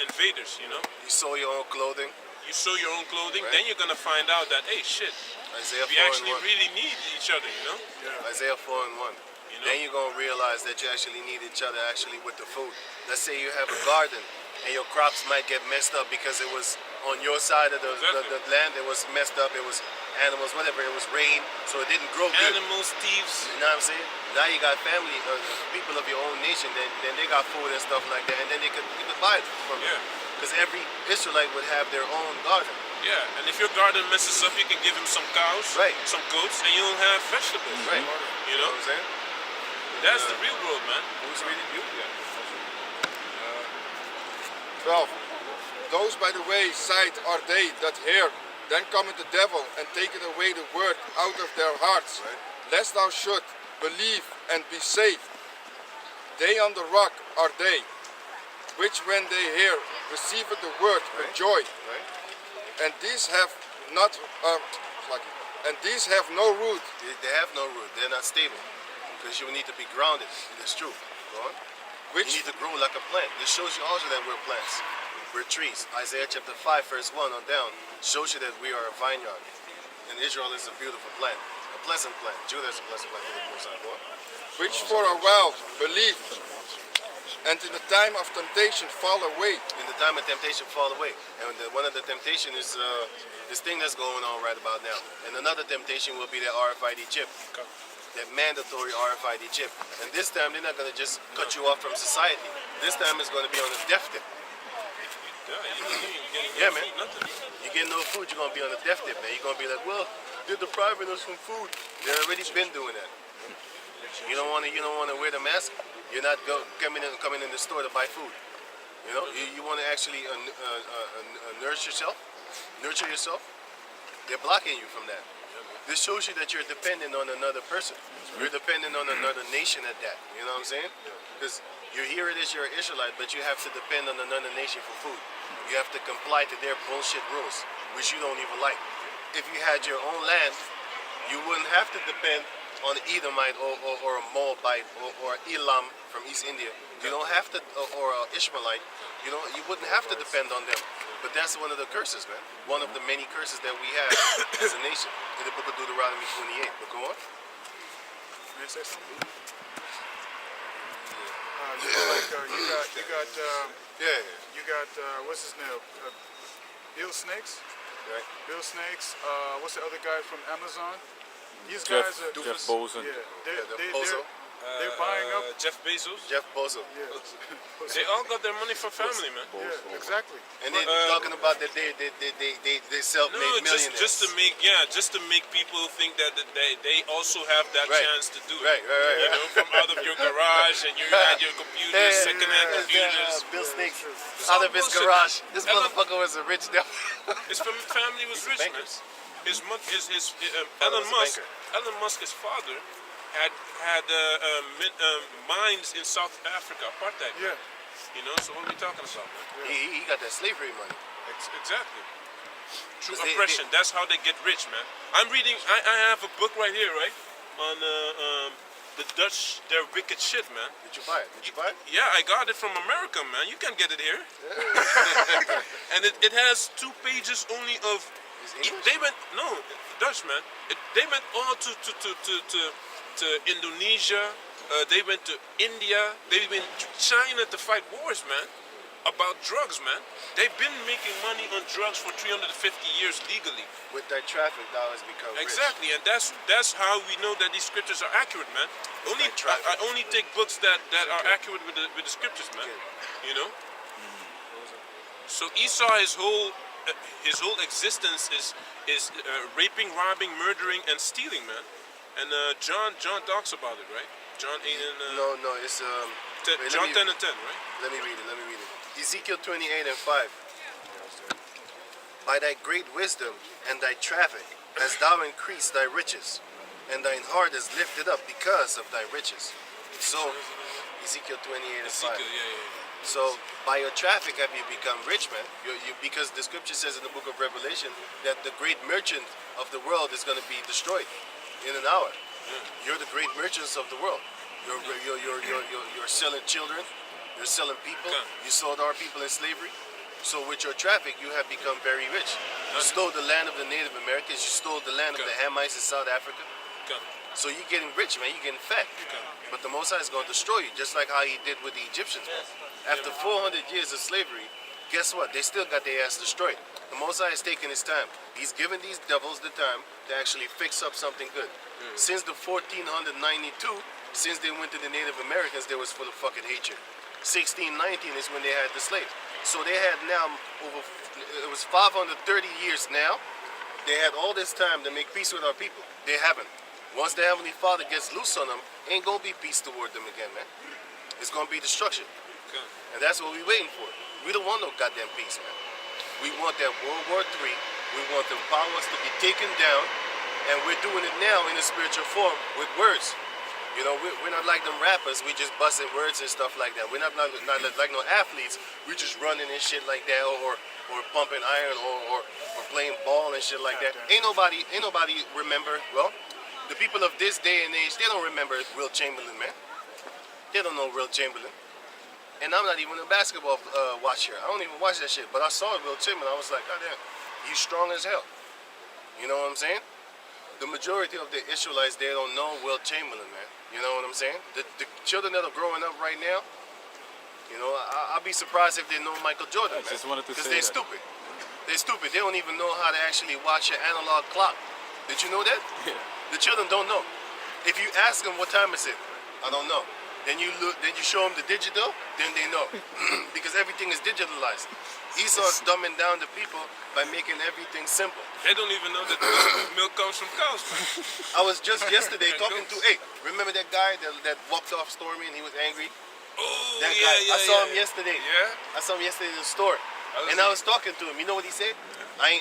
invaders. You know, You sew your own clothing. you sew your own clothing, Right. then you're gonna find out that, hey, shit, Isaiah we 4 actually and 1. really need each other. You know. Isaiah 4 and 1. You know? Then you're going to realize that you actually need each other actually with the food. Let's say you have a garden and your crops might get messed up because it was on your side of the land. It was messed up. It was animals, whatever. It was rain, so it didn't grow good. Animals, thieves. You know what I'm saying? Now you got family, people of your own nation, then they got food and stuff like that, and then you could buy it from them. Yeah. Because every Israelite would have their own garden. Yeah, and if your garden messes up, you can give him some cows, Right. some goats, and you'll have vegetables. Right. You know, what I'm saying? that's the real world, man. Who's reading you? 12. Those by the wayside are they that hear. Then cometh the devil and taketh away the word out of their hearts, lest thou should believe and be saved. They on the rock are they, which when they hear receive the word with joy. Right? And these have not, and these have no root. They have no root. They're not stable. Because you need to be grounded in this truth. Go on. Which You need to grow like a plant. This shows you also that we're plants. We're trees. Isaiah chapter 5 verse 1 on down shows you that we are a vineyard. And Israel is a beautiful plant. A pleasant plant. Judah is a pleasant plant for the Most High. Go on. which for a while believed, and in the time of temptation fall away. In the time of temptation fall away. And one of the temptation is this thing that's going on right about now. And another temptation will be the RFID chip. That mandatory RFID chip. And this time they're not going to just cut you off from society. This time it's going to be on a death tip. Yeah, man. Nothing. You get no food, you're going to be on a death tip, man. You're going to be like, well, they're depriving us from food. They've already been doing that. You don't want to wear the mask. You're not coming in the store to buy food. You know, you want to actually nurture yourself. They're blocking you from that. This shows you that you're dependent on another person. You're dependent on another nation at that. You know what I'm saying? Because you're here, you're an Israelite, but you have to depend on another nation for food. You have to comply to their bullshit rules, which you don't even like. If you had your own land, you wouldn't have to depend on Edomite or a Moabite or Elam from East India. You don't have to, or an Ishmaelite. You wouldn't have to depend on them. But that's one of the curses, man. One of the many curses that we have as a nation in the book of Deuteronomy 28. But go on. May I say something? You got what's his name? Bill Snakes. Right. Bill Snakes. What's the other guy from Amazon? These Jeff guys are Boson. Yeah, Bozo. they're buying up. Jeff Bezos. Jeff Bozo. Yeah. They all got their money from family, man. Yeah, exactly. And they're talking about that they self-made No, millionaires. just to make people think that they also have that Right. chance to do it. Right. You know, from out of your garage and you had your computers, secondhand computers. Bill Snakes It's out all of his bullshit, garage. man. This Elon- motherfucker was a rich devil. His family was rich, man. bankers. Elon was a Musk. banker. Elon Musk's father had mines in South Africa, apartheid. Yeah. You know, so what are we talking about, man? He got that slavery money. Exactly. Through 'Cause they- oppression. That's how they get rich, man. I'm reading. I have a book right here, right, on the Dutch. They're wicked shit, man. Did you buy it? Yeah, I got it from America, man. You can't get it here. And it has 2 pages only of. They went Dutch, man. They went all to Indonesia. They went to India. They went to China to fight wars, man. About drugs, man. They've been making money on drugs for 350 years legally. With that traffic, dollars become rich. Exactly, and that's how we know that these scriptures are accurate, man. I only take books that are accurate with the scriptures, man. You know. So Esau, his whole existence is raping, robbing, murdering, and stealing, man. And John talks about it, right? John 8 and No, it's John 10 and 10, right? Let me read it. Ezekiel 28 and 5. By thy great wisdom and thy traffic hast thou increased thy riches, and thine heart is lifted up because of thy riches. So, Ezekiel 28 and 5. Ezekiel, yeah. So, by your traffic have you become rich, man. Because the scripture says in the book of Revelation that the great merchant of the world is going to be destroyed in an hour. You're the great merchants of the world. You're selling children. You're selling people. You sold our people in slavery. So with your traffic, you have become very rich. You stole the land of the Native Americans. You stole the land of the Hamites in South Africa. So you're getting rich, man. You're getting fat. But the Most High is going to destroy you, just like how he did with the Egyptians. After 400 years of slavery, guess what? They still got their ass destroyed. The Most High is taking his time. He's giving these devils the time to actually fix up something good. Since the 1492, since they went to the Native Americans, they was full of fucking hatred. 1619 is when they had the slaves. So they had now it was 530 years now. They had all this time to make peace with our people. They haven't. Once the Heavenly Father gets loose on them, ain't gonna be peace toward them again, man. It's gonna be destruction. And that's what we're waiting for. We don't want no goddamn peace, man. We want that World War III. We want the powers to be taken down. And we're doing it now in a spiritual form with words. You know, we're not like them rappers. We just busting words and stuff like that. We're not like no athletes. We just running and shit like that, or pumping iron, or playing ball and shit like that. Ain't nobody remember. Well, the people of this day and age, they don't remember Will Chamberlain, man. They don't know Will Chamberlain. And I'm not even a basketball watcher. I don't even watch that shit. But I saw Will Chamberlain. I was like, God damn, he's strong as hell. You know what I'm saying? The majority of the Israelites, they don't know Will Chamberlain, man. You know what I'm saying? The children that are growing up right now, you know, I'll be surprised if they know Michael Jordan, man. just wanted to Because say they're that. stupid. They're stupid. They don't even know how to actually watch an analog clock. Did you know that? Yeah. The children don't know. If you ask them what time is it, I don't know. Then you look, then you show them the digital, then they know, because everything is digitalized. Esau's dumbing down the people by making everything simple. They don't even know that the milk comes from cows. I was just yesterday talking to, hey, remember that guy that walked off Stormy and he was angry? Oh, That yeah, guy, yeah, I saw yeah. him yesterday. Yeah? I saw him yesterday in the store, and I was talking to him. You know what he said? I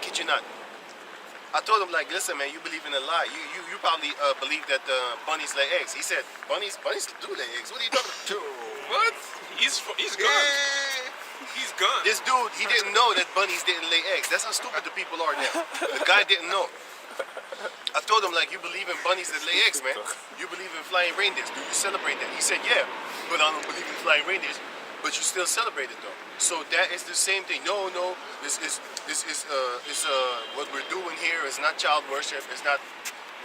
kid you not. I told him like, listen, man, you believe in a lie. You probably believe that bunnies lay eggs. He said, bunnies do lay eggs. What are you talking about? What? He's gone. He's gone. This dude, he didn't know that bunnies didn't lay eggs. That's how stupid the people are now. The guy didn't know. I told him like, you believe in bunnies that lay eggs, man. You believe in flying reindeers. Do you celebrate that? He said, yeah, but I don't believe in flying reindeers. But you still celebrate it though. So that is the same thing. No, this is what we're doing here is not child worship. It's not.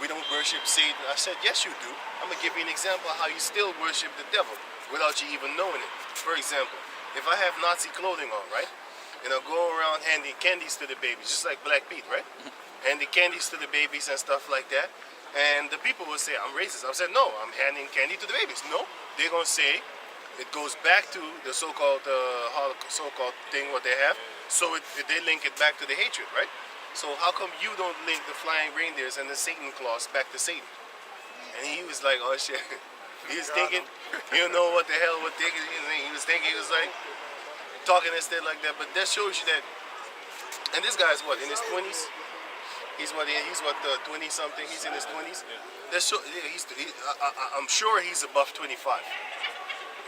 We don't worship Satan. I said, yes, you do. I'm gonna give you an example of how you still worship the devil without you even knowing it. For example, if I have Nazi clothing on, right, and I go around handing candies to the babies, just like Black Pete, right, handing candies to the babies and stuff like that, and the people will say I'm racist. I said, no, I'm handing candy to the babies. No, they're gonna say. It goes back to the so-called so-called thing what they have, so they link it back to the hatred, right? So how come you don't link the flying reindeers and the Satan claws back to Satan? And he was like, oh shit. He was thinking, you don't know what the hell what thinking. He was thinking, he was like talking instead like that. But that shows you that. And this guy's what, in his 20s? He's what 20 something. He's in his 20s. That show, I'm sure he's above 25.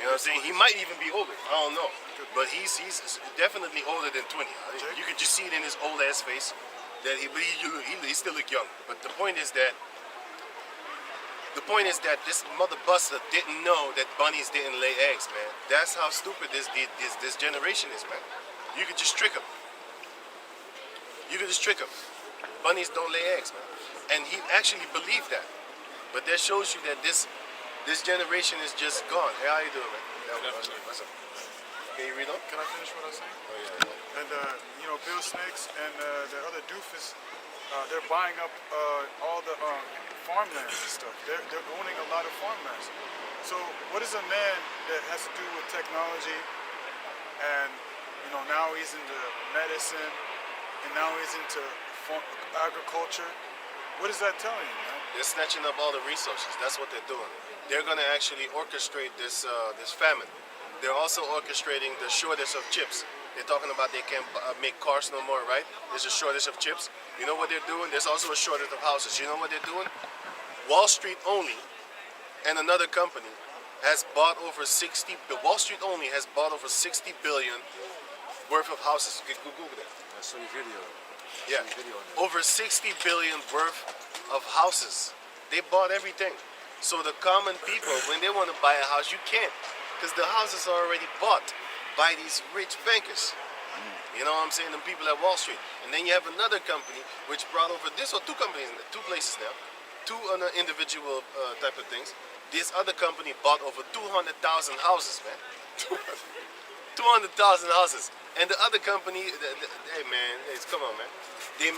You know what I'm saying? He might even be older. I don't know. But he's definitely older than 20. You could just see it in his old ass face that he still look young. But the point is that this mother buster didn't know that bunnies didn't lay eggs, man. That's how stupid this generation is, man. You could just trick them. Bunnies don't lay eggs, man. And he actually believed that. But that shows you that this generation is just gone. Hey, how you doing, man? What's up? Can you read on? Can I finish what I was saying? Oh, yeah. And you know, Bill Snakes and the other doofus, they're buying up all the farmland and stuff. They're owning a lot of farmlands. So what is a man that has to do with technology, and you know, now he's into medicine, and now he's into agriculture? What is that telling you, man? They're snatching up all the resources. That's what they're doing. They're going to actually orchestrate this famine. They're also orchestrating the shortage of chips. They're talking about they can't make cars no more, right? There's a shortage of chips. You know what they're doing? There's also a shortage of houses. You know what they're doing? Wall Street only and another company has bought over 60. Wall Street only has bought over 60 billion worth of houses. Google that. I saw your video. Yeah, over 60 billion worth of houses. They bought everything. So the common people, when they want to buy a house, you can't, because the houses are already bought by these rich bankers. You know what I'm saying? The people at Wall Street. And then you have another company which brought over this, or two companies, two places now, two individual type of things. This other company bought over 200,000 houses, man. 200,000 houses. And the other company, hey man, come on, man. They're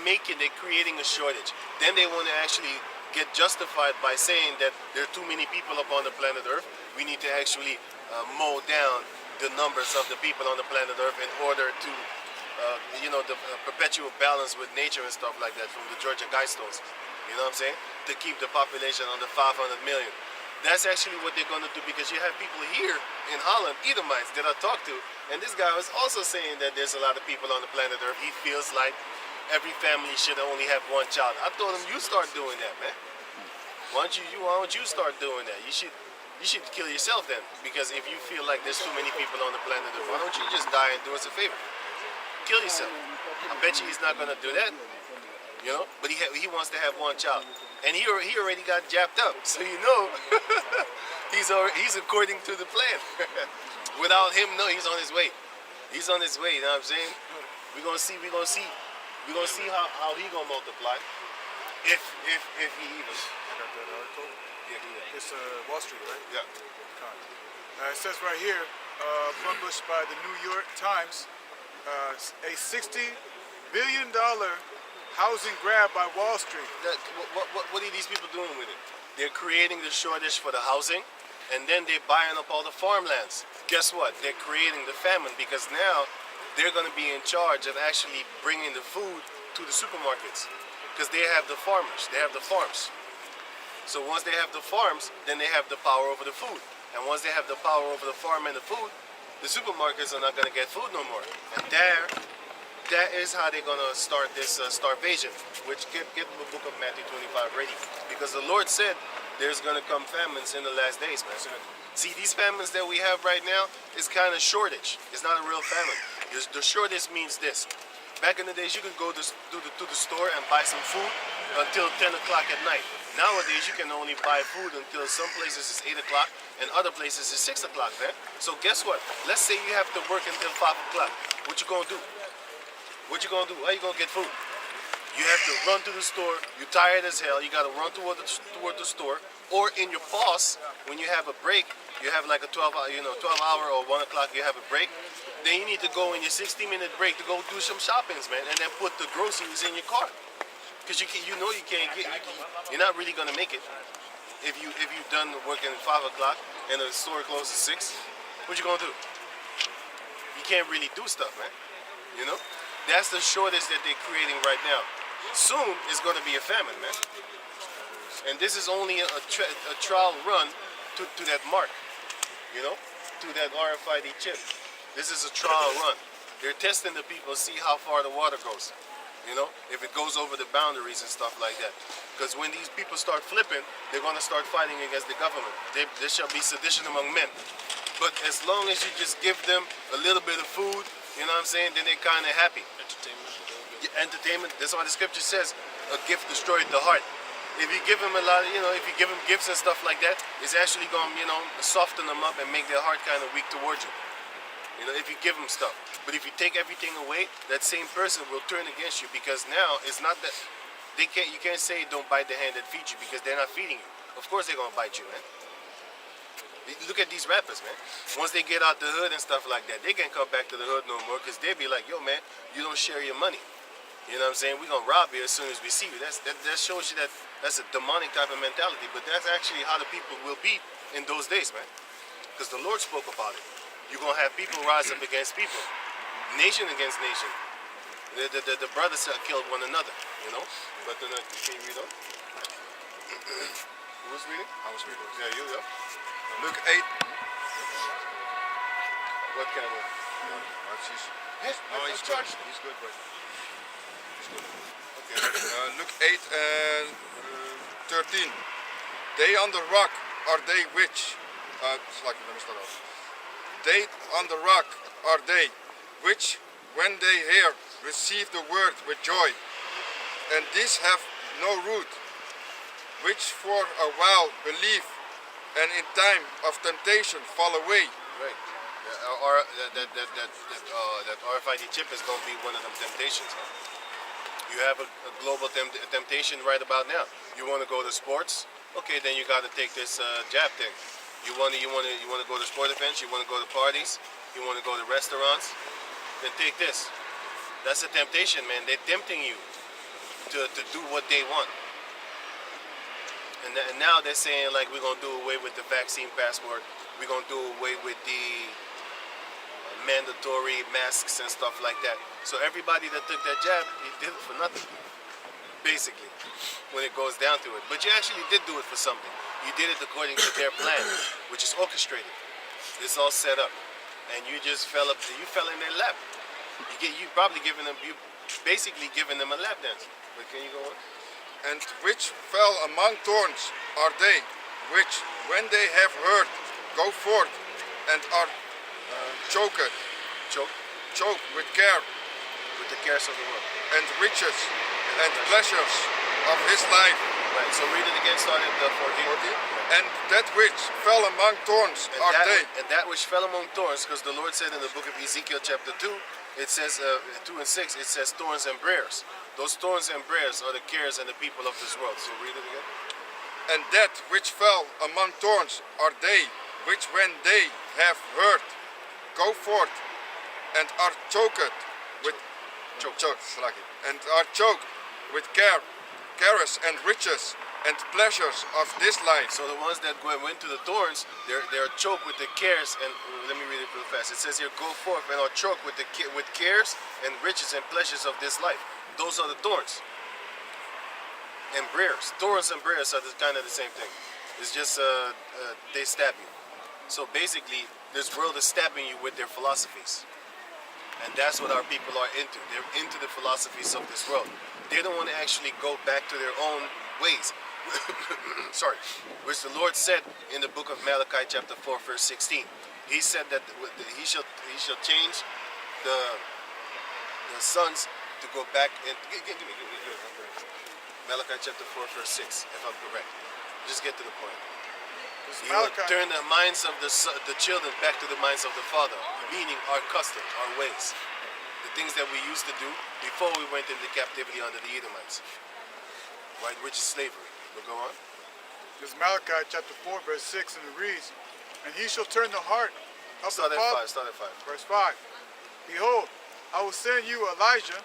creating a shortage. Then they want to actually get justified by saying that there are too many people upon the planet Earth. We need to actually mow down the numbers of the people on the planet Earth in order to, the perpetual balance with nature and stuff like that from the Georgia Guidestones. You know what I'm saying? To keep the population under 500 million. That's actually what they're going to do, because you have people here in Holland, Edomites, that I talked to, and this guy was also saying that there's a lot of people on the planet Earth. He feels like every family should only have one child. I told him, you start doing that, man. Why don't you start doing that? You should kill yourself then, because if you feel like there's too many people on the planet Earth, why don't you just die and do us a favor? Kill yourself. I bet you he's not going to do that. You know, but he wants to have one child, and he already got jabbed up, so you know he's according to the plan. Without him, no, he's on his way. He's on his way. You know what I'm saying? We're gonna see how he gonna multiply, if he even. I got that article. Yeah. It's Wall Street, right? Yeah. It says right here, published by the New York Times, a $60 billion housing grab by Wall Street. What are these people doing with it? They're creating the shortage for the housing, and then they're buying up all the farmlands. Guess what? They're creating the famine because now they're going to be in charge of actually bringing the food to the supermarkets because they have the farmers, they have the farms. So once they have the farms, then they have the power over the food. And once they have the power over the farm and the food, the supermarkets are not going to get food no more. And that is how they're going to start this starvation, which get the book of Matthew 25 ready. Because the Lord said there's going to come famines in the last days, man. See, these famines that we have right now is kind of shortage. It's not a real famine. The shortage means this. Back in the days, you could go to the store and buy some food until 10 o'clock at night. Nowadays, you can only buy food until some places is 8 o'clock and other places is 6 o'clock, man. So guess what? Let's say you have to work until 5 o'clock. What you gonna do? What you gonna do? How you gonna get food? You have to run to the store. You're tired as hell. You gotta run toward the store. Or in your pause, when you have a break, you have like a 12 hour or 1 o'clock, you have a break. Then you need to go in your 60-minute break to go do some shoppings, man, and then put the groceries in your car. Because you can't get, you're not really gonna make it if you're done working at 5 o'clock and the store closes at 6. What you gonna do? You can't really do stuff, man. You know, that's the shortage that they're creating right now. Soon it's gonna be a famine, man. And this is only a trial run to that mark, you know, to that RFID chip. This is a trial run. They're testing the people, see how far the water goes. You know, if it goes over the boundaries and stuff like that. Because when these people start flipping, they're going to start fighting against the government. There shall be sedition among men. But as long as you just give them a little bit of food, you know what I'm saying, then they're kind of happy. Entertainment. Yeah, entertainment, that's why the scripture says, a gift destroyed the heart. If you give them a lot, if you give them gifts and stuff like that, it's actually going to, soften them up and make their heart kind of weak towards you. You know, if you give them stuff. But if you take everything away, that same person will turn against you because now it's not that you can't say don't bite the hand that feeds you because they're not feeding you. Of course they're gonna bite you, man. Look at these rappers, man. Once they get out the hood and stuff like that, they can't come back to the hood no more because they'll be like, yo, man, you don't share your money. You know what I'm saying? We're gonna rob you as soon as we see you. That shows you that that's a demonic type of mentality. But that's actually how the people will be in those days, man. Because the Lord spoke about it. You're gonna have people rise up against people, nation against nation. The brothers killed one another, you know. But can you read on? Who was reading? I was reading. Yeah, you. Yeah. Luke 8. What kind of? Yes, no, he's good. He's good, bro. He's good. Okay. Luke 8 and 13. They on the rock are they which? Let me start off. They on the rock are they which, when they hear, receive the word with joy, and these have no root, which for a while believe, and in time of temptation fall away. Right. That RFID chip is going to be one of them temptations. You have a global temptation right about now. You want to go to sports? Okay, then you got to take this jab thing. You want to go to sport events. You want to go to parties. You want to go to restaurants. Then take this. That's a temptation, man. They're tempting you to do what they want. And now they're saying like we're gonna do away with the vaccine passport. We're gonna do away with the mandatory masks and stuff like that. So everybody that took that jab, he did it for nothing, basically, when it goes down to it. But you actually did do it for something. You did it according to their plan, which is orchestrated. It's all set up, and you just fell in their lap. You basically giving them a lap dance. But can you go on? And which fell among thorns are they, which, when they have heard, go forth and are choked with care, With the cares of the world. and riches, and pleasures of his life. Right, so read it again, starting at 14. And that which fell among thorns are they. And that which fell among thorns, because the Lord said in the book of Ezekiel chapter 2, it says, 2 and 6, it says thorns and briars. Those thorns and briars are the cares and the people of this world. So read it again. And that which fell among thorns are they, which when they have heard, go forth and are choked with and are choked with cares and riches and pleasures of this life. So the ones that went to the thorns, they're choked with the cares. And let me read it real fast. It says here, "Go forth and are choked with with cares and riches and pleasures of this life." Those are the thorns and briars. Thorns and briars are kind of the same thing. It's just they stab you. So basically, this world is stabbing you with their philosophies. And that's what our people are into. They're into the philosophies of this world. They don't want to actually go back to their own ways. Sorry. Which the Lord said in the book of Malachi chapter 4 verse 16. He said that he shall change the sons to go back and give me. Malachi chapter 4 verse 6, if I'm correct. Just get to the point. He will turn the minds of the children back to the minds of the father, meaning our custom, our ways, the things that we used to do before we went into captivity under the Edomites, right? Which is slavery. We'll go on. This is Malachi chapter 4 verse 6, and it reads, "And he shall turn the heart of Start the at father." 5. Start at 5. Verse 5. "Behold, I will send you Elijah,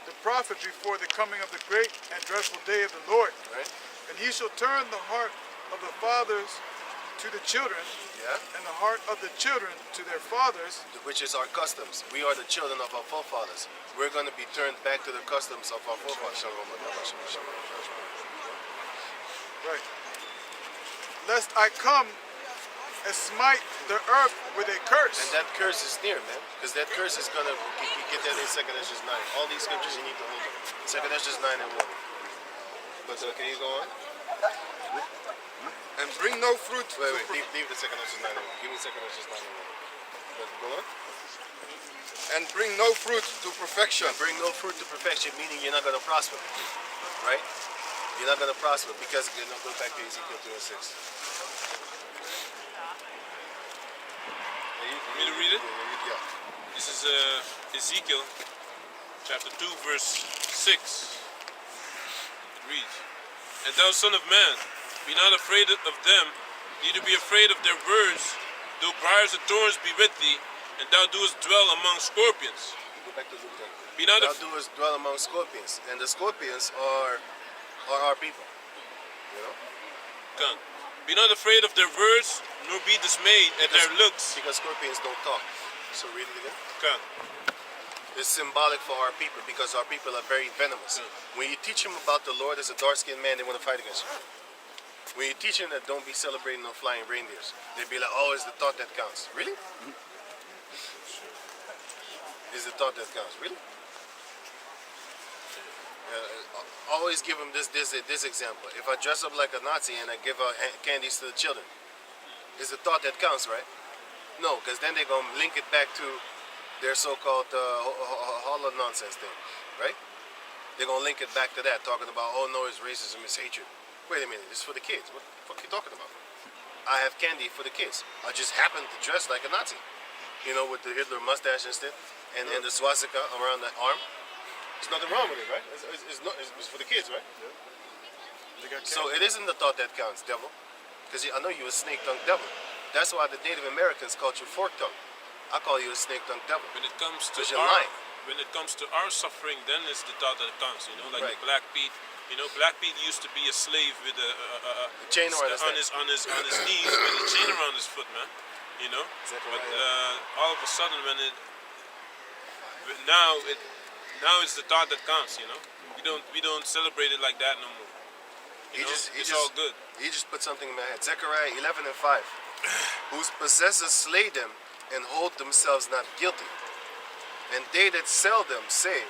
the prophet, before the coming of the great and dreadful day of the Lord. Right? And he shall turn the heart of the fathers to the children, Yeah. and the heart of the children to their fathers." Which is our customs. We are the children of our forefathers. We're going to be turned back to the customs of our forefathers. Right. "Lest I come and smite the earth with a curse." And that curse is near, man. Because that curse is going to get that in 2 Esdras 9. All these scriptures you need to hold them. 2 Esdras 9 and 1. But can you go on? And bring no fruit. Wait. Leave the 2 Esdras 9 and 1. Give me 2 Esdras 9 and 1. But go on. And bring no fruit to perfection. Bring no fruit to perfection, meaning you're not going to prosper. Right? You're not going to prosper because, go back to Ezekiel 2 and 6. Want me to read it? Yeah. This is Ezekiel chapter 2 verse 6. It reads, "And thou son of man, be not afraid of them, neither be afraid of their words, though briars and thorns be with thee, and thou doest dwell among scorpions." Go back to Luke 10. Be not Thou doest dwell among scorpions, and the scorpions are our people. You know? Come. Be not afraid of their words, nor be dismayed at their looks. Because scorpions don't talk. So read it again. Come. It's symbolic for our people because our people are very venomous. When you teach them about the Lord as a dark-skinned man, they want to fight against you. When you teach them that don't be celebrating no flying reindeers, they be like, "Oh, it's the thought that counts." Really? It's the thought that counts. Really? Always give them this example. If I dress up like a Nazi and I give out candies to the children, it's the thought that counts, right? No, because then they're going to link it back to their so-called hollow nonsense thing, right? They're going to link it back to that, talking about, "Oh no, it's racism, it's hatred." Wait a minute, it's for the kids. What the fuck are you talking about? I have candy for the kids. I just happen to dress like a Nazi, with the Hitler mustache and stuff, and the swastika around the arm. There's nothing wrong with it, right? It's for the kids, right? So it isn't the thought that counts, devil. Because I know you're a snake-tongued devil. That's why the Native Americans called you fork-tongued. I call you a snake-tongued devil. When it comes to Because you're lying. our suffering, then it's the thought that counts. Like Right. the Black Pete. Black Pete used to be a slave with a chain around his neck. on his knees with a chain around his foot, man. Exactly But right. all of a sudden, now it's the thought that counts. We don't celebrate it like that no more. It's all good. He just put something in my head. Zechariah 11 and 5. Whose possessors slay them and hold themselves not guilty. And they that sell them say,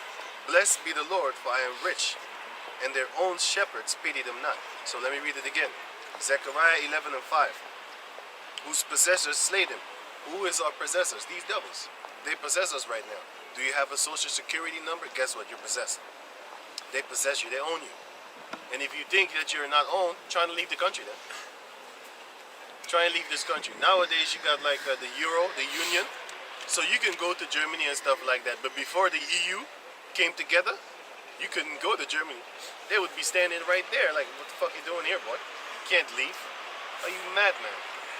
"Blessed be the Lord, for I am rich." And their own shepherds pity them not. So let me read it again. Zechariah 11 and 5. Whose possessors slay them. Who is our possessors? These devils. They possess us right now. Do you have a social security number? Guess what? You're possessed. They possess you. They own you. And if you think that you're not owned, try to leave the country then. Try and leave this country. Nowadays you got like the Euro, the Union. So you can go to Germany and stuff like that. But before the EU came together, you couldn't go to Germany. They would be standing right there like, "What the fuck you doing here, boy? You can't leave. Are you mad, man?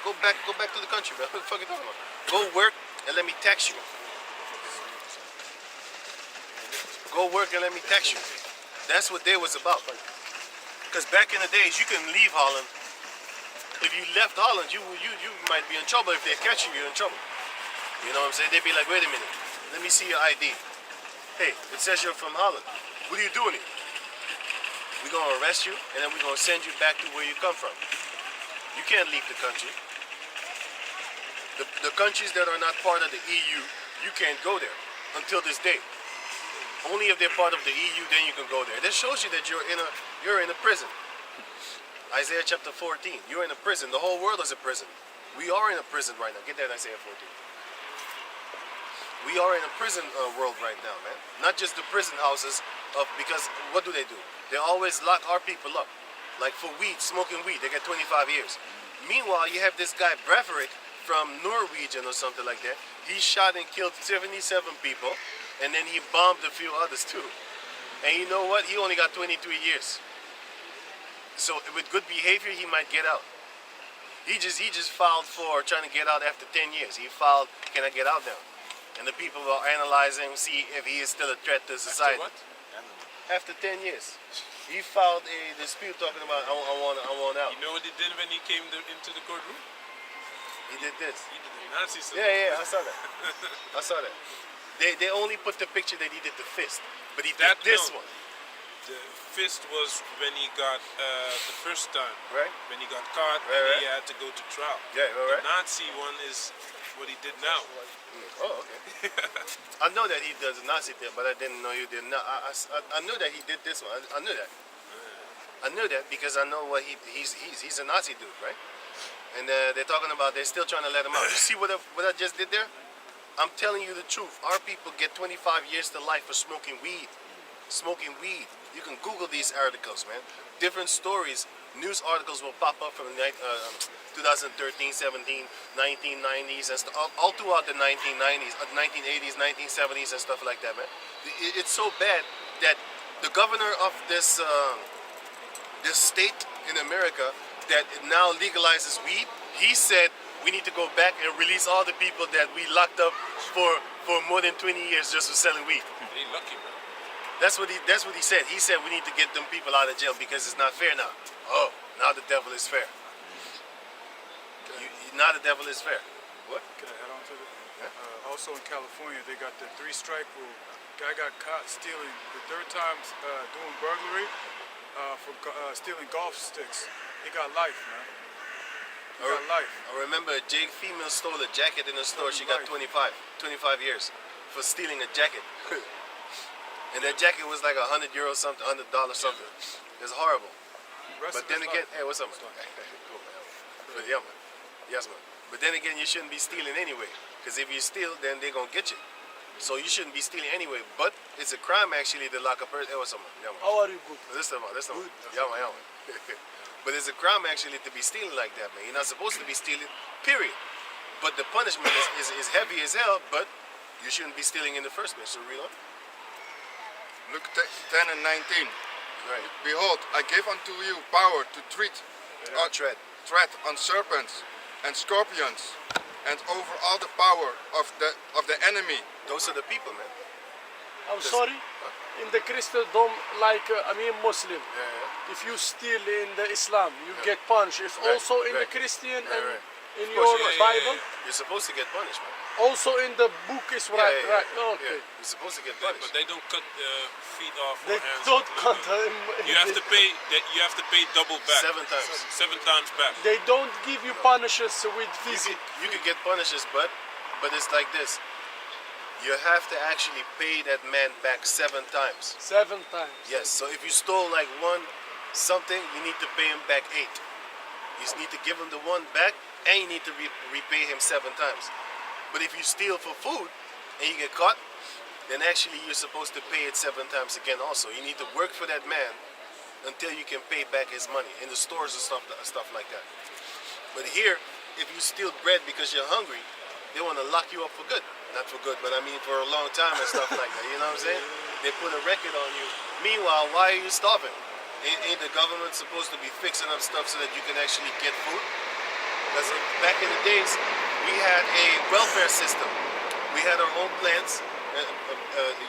Go back to the country, man. What the fuck you talking about? Go work and let me tax you. Go work and let me tax you." That's what they was about. Because back in the days, you couldn't leave Holland. If you left Holland, you might be in trouble. If they catch you, you're in trouble. You know what I'm saying? They'd be like, wait a minute, let me see your ID. Hey, it says you're from Holland. What are you doing here? We're gonna arrest you, and then we're gonna send you back to where you come from. You can't leave the country. The countries that are not part of the EU, you can't go there until this day. Only if they're part of the EU, then you can go there. This shows you that you're in a prison. Isaiah chapter 14. You're in a prison. The whole world is a prison. We are in a prison right now. Get that, Isaiah 14. We are in a prison world right now, man. Not just the prison houses because what do? They always lock our people up. Like for weed, smoking weed, they get 25 years. Meanwhile, you have this guy Breivik from Norwegian or something like that. He shot and killed 77 people, and then he bombed a few others too. And you know what? He only got 23 years. So with good behavior, he might get out. He just filed for trying to get out after 10 years. He filed, can I get out now? And the people will analyze him, see if he is still a threat to society. After what? After 10 years. He filed a dispute talking about, I want out. You know what he did when he came into the courtroom? He did this. He did the Nazi stuff. Yeah, I saw that. I saw that. They only put the picture that he did the fist, but he did this one. The fist was when he got the first time. Right. When he got caught, Right. he had to go to trial. Yeah, right. The Nazi one is what he did now. Oh, okay. I know that he does a Nazi thing, but I didn't know you did not. I knew that he did this one. I knew that. I knew that because I know what he's a Nazi dude, right? And they're talking about they're still trying to let him out. You see what I just did there? I'm telling you the truth. Our people get 25 years to life for smoking weed. Smoking weed. You can Google these articles, man. Different stories. News articles will pop up from 2013, 17, 1990s, and all throughout the 1990s, 1980s, 1970s, and stuff like that, man. It's so bad that the governor of this this state in America that now legalizes weed, he said we need to go back and release all the people that we locked up for more than 20 years just for selling weed. He lucky, man. That's what he said. He said we need to get them people out of jail because it's not fair now. Oh, now the devil is fair. Now the devil is fair. What? Can I add on to that? Also in California, they got the 3-strike rule. Guy got caught stealing the 3rd time doing burglary for stealing golf sticks. He got life, man. He got life. I remember a Jake female stole a jacket in a store. She got 25 years for stealing a jacket. And that jacket was like €100 something, $100 something. It's horrible. But then again, hey, what's up, man? Cool, man. But yeah, man. Yes, man. But then again, you shouldn't be stealing anyway. Because if you steal, then they're going to get you. So you shouldn't be stealing anyway. But it's a crime, actually, to lock a person. Hey, what's up, man? Yeah, man. How are you? Good. This time, yeah, man. But it's a crime, actually, to be stealing like that, man. You're not supposed to be stealing, period. But the punishment is heavy as hell, but you shouldn't be stealing in the first place. So read on. Luke 10 and 19. Right. Behold, I give unto you power to tread on serpents and scorpions, and over all the power of the enemy. Those are the people, man. I'm sorry. In the Christendom, like Muslim, Yeah. if you steal in the Islam, you get punished. If Right, also in the right. Christian Right, and right. in Of your course, yeah, Bible, You're supposed to get punished, man. also in the book is right. Yeah. Right. Okay. Yeah. You're supposed to get But punished. they don't cut feet off or They hands don't off. cut him. You have to pay. You have to pay double back. 7 times. 7 times back. They don't give you punishes with physics. You could get punishes, but it's like this. You have to actually pay that man back 7 times. 7 times. Yes. So if you stole like something, you need to pay him back 8. You just need to give him the 1 back, and you need to repay him 7 times. But if you steal for food and you get caught, then actually you're supposed to pay it 7 times again. Also, you need to work for that man until you can pay back his money in the stores and stuff like that. But here, if you steal bread because you're hungry, they want to lock you up for good. Not for good, but I mean for a long time and stuff like that. You know what I'm saying? They put a record on you. Meanwhile, why are you starving? Ain't the government supposed to be fixing up stuff so that you can actually get food? Because back in the days, we had a welfare system. We had our own plants,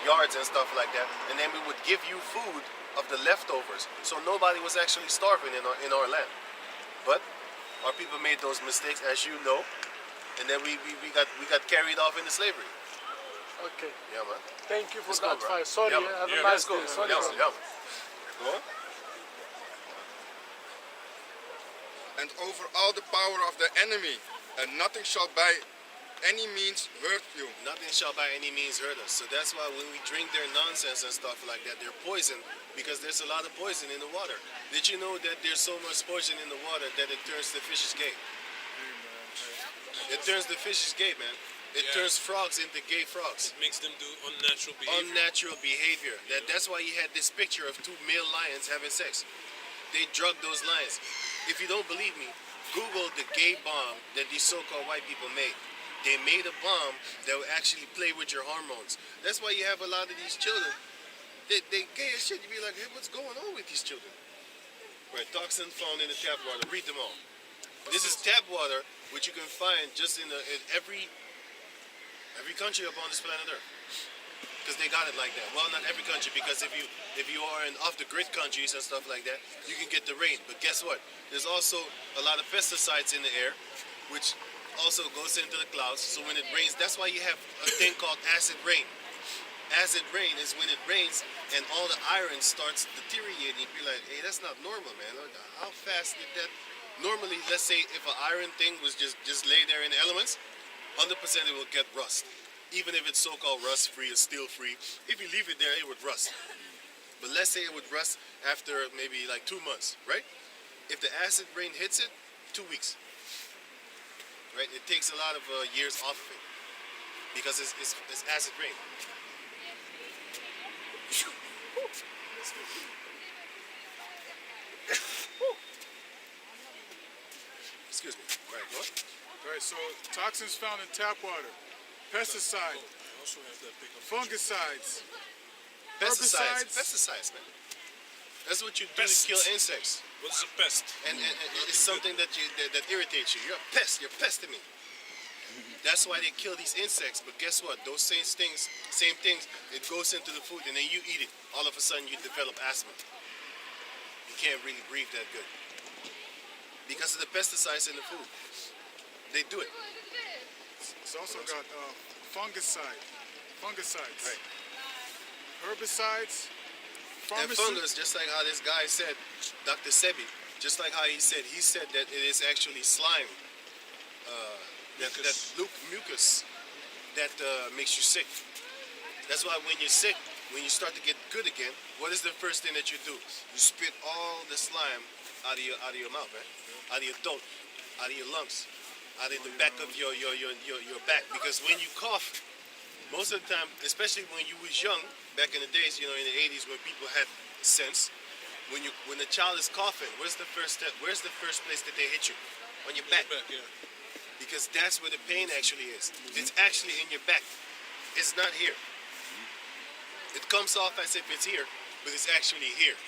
yards and stuff like that, and then we would give you food of the leftovers, so nobody was actually starving in our land. But our people made those mistakes, as you know, and then we got carried off into slavery. Okay. Yeah, man. Thank you for Let's the go, bro. advice. Sorry, Yeah, man. have Yeah, a nice let's go. day. Sorry, Yeah, bro. man. Yeah, man. Go on. And over all the power of the enemy, and nothing shall by any means hurt you. Nothing shall by any means hurt us. So that's why when we drink their nonsense and stuff like that, they're poison because there's a lot of poison in the water. Did you know that there's so much poison in the water that it turns the fishes gay? It turns the fishes gay, man. It Yeah. turns frogs into gay frogs. It makes them do unnatural behavior. Unnatural behavior. That's why he had this picture of two male lions having sex. They drugged those lions. If you don't believe me, Google the gay bomb that these so-called white people made. They made a bomb that will actually play with your hormones. That's why you have a lot of these children. They gay as shit. You be like, hey, what's going on with these children? Right, toxin found in the tap water. Read them all. This is tap water, which you can find just in every country upon this planet Earth. Because they got it like that. Well, not every country, because if you are in off-the-grid countries and stuff like that, you can get the rain. But guess what? There's also a lot of pesticides in the air, which also goes into the clouds. So when it rains, that's why you have a thing called acid rain. Acid rain is when it rains and all the iron starts deteriorating. You'd be like, hey, that's not normal, man. How fast did that? Normally, let's say if an iron thing was just lay there in the elements, 100% it will get rust. Even if it's so-called rust-free or steel-free, if you leave it there, it would rust. But let's say it would rust after maybe like 2 months, right? If the acid rain hits it, 2 weeks. Right? It takes a lot of years off of it because it's acid rain. Excuse me. Right, go on. Right, so toxins found in tap water, pesticide, I also have that pickup. fungicides, Pesticides, man. That's what you do Pests. to kill insects. What is a pest? And it's something that irritates you. You're a pest. You're pesting me. That's why they kill these insects. But guess what? Those same things, it goes into the food, and then you eat it. All of a sudden, you develop asthma. You can't really breathe that good because of the pesticides in the food. They do it. it's also got fungicides, Right. herbicides, And fungus, just like how this guy said, Dr. Sebi, just like how he said that it is actually slime, mucus that makes you sick. That's why when you're sick, when you start to get good again, what is the first thing that you do? You spit all the slime out of your mouth, right? Out of your throat, out of your lungs, out of the back of your back. Because when you cough, most of the time, especially when you was young, back in the days, in the 80s when people had sense, when the child is coughing, where's the first step? Where's the first place that they hit you? On your back. Yeah. Because that's where the pain actually is. It's actually in your back. It's not here. It comes off as if it's here, but it's actually here.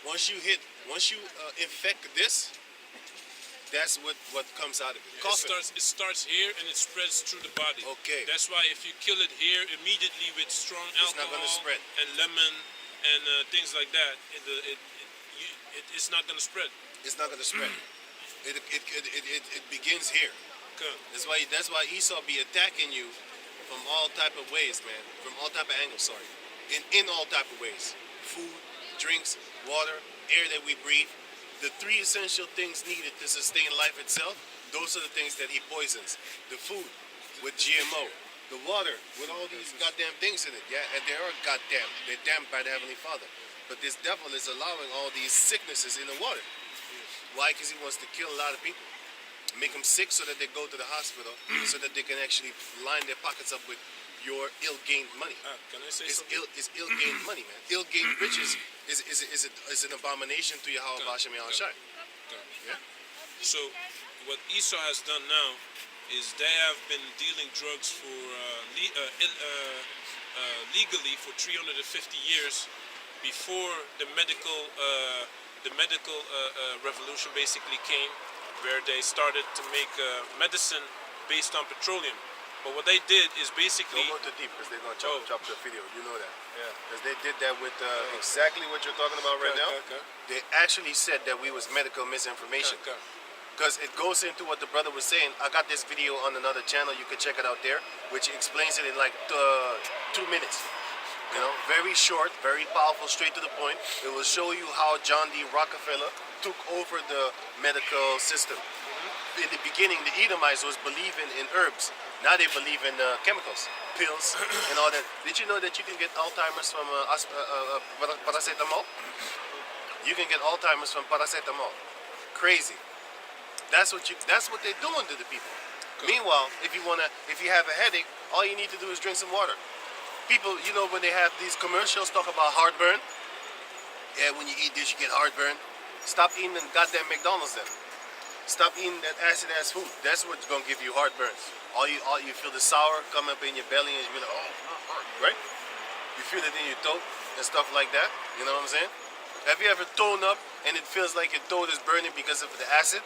Once you infect this, that's what comes out of it. Coughing. It starts here and it spreads through the body. Okay. That's why if you kill it here immediately with strong It's not alcohol gonna spread. and lemon and things like that, it's not going to spread. It's not gonna spread. It begins here. Okay. That's why Esau be attacking you from all type of ways, man. From all type of angles, sorry. In all type of ways. Food, drinks, water, air that we breathe. The 3 essential things needed to sustain life itself, those are the things that he poisons. The food with GMO. The water with all these goddamn things in it, yeah? And they are goddamn. They're damned by the Heavenly Father. But this devil is allowing all these sicknesses in the water. Why? Because he wants to kill a lot of people. Make them sick so that they go to the hospital so that they can actually line their pockets up with your ill-gained money. Can I say It's something? ill-gained money, man. Ill-gained riches is an abomination to Yahweh Bashem Yahushai. Yeah? So, what Esau has done now is they have been dealing drugs for legally for 350 years before the medical revolution basically came, where they started to make medicine based on petroleum. But what they did is basically Don't go too deep because they're gonna chop the video. You know that. yeah. Because they did that with exactly what you're talking about right now. Okay. They actually said that we was medical misinformation. Okay. Because it goes into what the brother was saying. I got this video on another channel. You can check it out there, which explains it in like 2 minutes. You know, very short, very powerful, straight to the point. It will show you how John D. Rockefeller took over the medical system. In the beginning, the Edomites was believing in herbs. Now they believe in chemicals, pills, and all that. Did you know that you can get Alzheimer's from paracetamol? You can get Alzheimer's from paracetamol. Crazy. That's what they're doing to the people. Meanwhile, if you have a headache, all you need to do is drink some water. People, you know, when they have these commercials talk about heartburn, yeah, when you eat this, you get heartburn. Stop eating the goddamn McDonald's then. Stop eating that acid ass food. That's what's gonna give you heartburn. All you feel the sour come up in your belly and you be like, oh, right? You feel it in your throat and stuff like that. You know what I'm saying? Have you ever thrown up and it feels like your throat is burning because of the acid?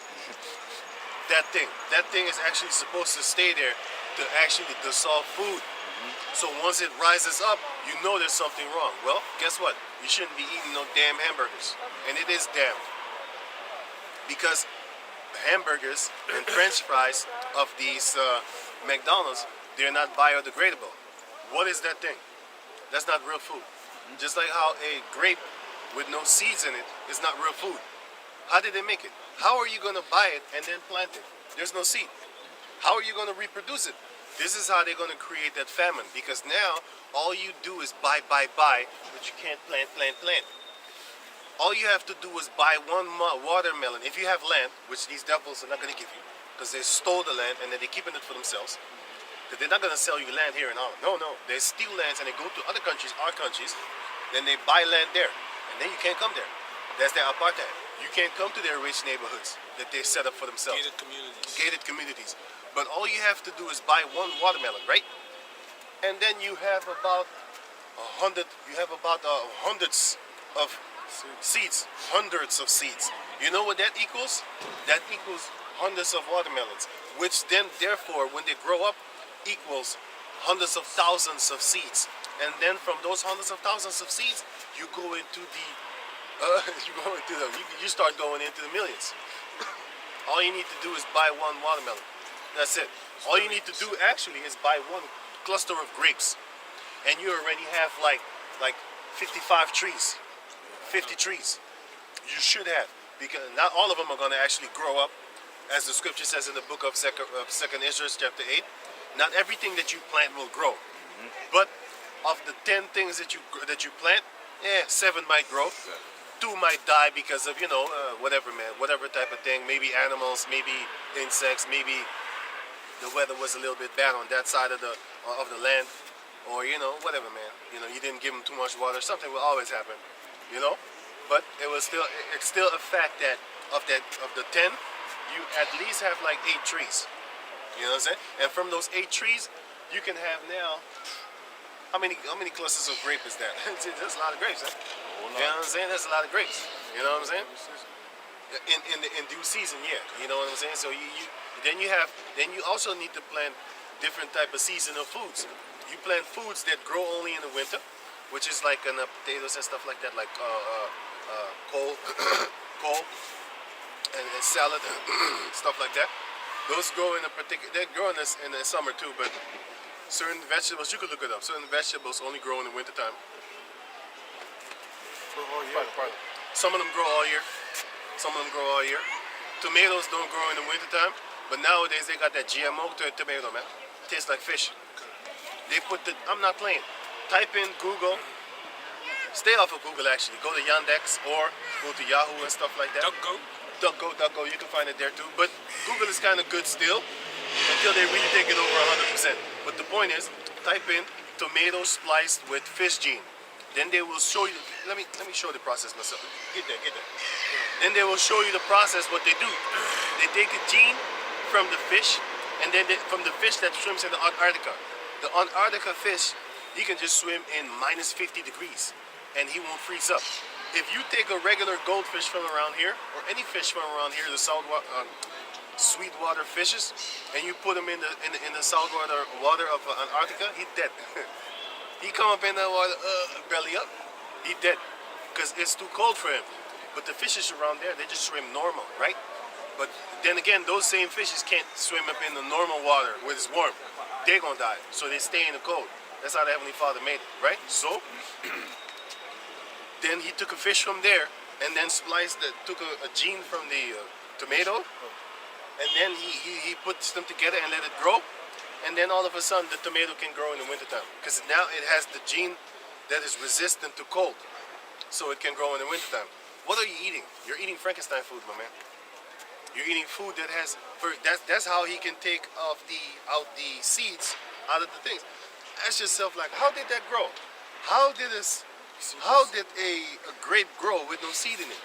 That thing is actually supposed to stay there to actually dissolve food. So once it rises up, you know there's something wrong. Well, guess what? You shouldn't be eating no damn hamburgers. And it is damn. Because hamburgers and french fries of these McDonald's, they're not biodegradable. What is that thing? That's not real food. Just like how a grape with no seeds in it is not real food. How did they make it? How are you going to buy it and then plant it? There's no seed. How are you going to reproduce it? This is how they're going to create that famine, because now all you do is buy, but you can't plant. All you have to do is buy one watermelon. If you have land, which these devils are not going to give you, because they stole the land and then they're keeping it for themselves. They're not going to sell you land here in Holland. No. They steal lands and they go to other countries, our countries, then they buy land there. And then you can't come there. That's their apartheid. You can't come to their rich neighborhoods that they set up for themselves. Gated communities. But all you have to do is buy one watermelon, right? And then you have about hundreds of seeds. Hundreds of seeds. You know what that equals? That equals hundreds of watermelons, which then, therefore, when they grow up, equals hundreds of thousands of seeds. And then from those hundreds of thousands of seeds, you go into you start going into the millions. All you need to do is buy one watermelon. That's it. All you need to do actually is buy one cluster of grapes, and you already have like 55 trees, 50 trees. You should have, because not all of them are going to actually grow up, as the scripture says in the book of 2nd Ezra chapter 8. Not everything that you plant will grow, but of the 10 things that you plant, 7 might grow. 2 might die because of, whatever type of thing. Maybe animals, maybe insects, maybe the weather was a little bit bad on that side of the land, or whatever, man. You didn't give them too much water. Something will always happen, But it's still a fact that of the 10, you at least have like 8 trees. You know what I'm saying? And from those 8 trees, you can have now. How many clusters of grape is that? That's a lot of grapes, huh? You know what I'm saying? That's a lot of grapes. You know what I'm saying? In due season, yeah. You know what I'm saying? So you also need to plant different type of seasonal foods. You plant foods that grow only in the winter, which is like potatoes and stuff like that, like coal, and salad, stuff like that. Those grow in they grow in the summer too, but certain vegetables, you could look it up. Certain vegetables only grow in the wintertime. Some of them grow all year. Tomatoes don't grow in the wintertime, but nowadays they got that GMO tomato, man. Tastes like fish. I'm not playing. Type in Google. Stay off of Google actually. Go to Yandex or go to Yahoo and stuff like that. DuckGo, you can find it there too. But Google is kind of good still until they really take it over 100%. But the point is, type in tomato spliced with fish gene. Then they will show you. Let me show the process myself. Get there. Then they will show you the process. What they do, they take the gene from the fish, and then from the fish that swims in the Antarctica. The Antarctica fish, he can just swim in minus 50 degrees, and he won't freeze up. If you take a regular goldfish from around here, or any fish from around here, the sweetwater fishes, and you put him in the saltwater water of Antarctica, he dead. He come up in the water, belly up, he dead, because it's too cold for him. But the fishes around there, they just swim normal, right? But then again, those same fishes can't swim up in the normal water where it's warm. They're gonna die, so they stay in the cold. That's how the Heavenly Father made it, right? So then he took a fish from there and then took a gene from the tomato, and then he puts them together and let it grow, and then all of a sudden the tomato can grow in the wintertime because now it has the gene that is resistant to cold, so it can grow in the wintertime. What are you eating? You're eating Frankenstein food, my man. You're eating food that has, that's how he can take out the seeds out of the things. Ask yourself, like, how did that grow? How did a grape grow with no seed in it?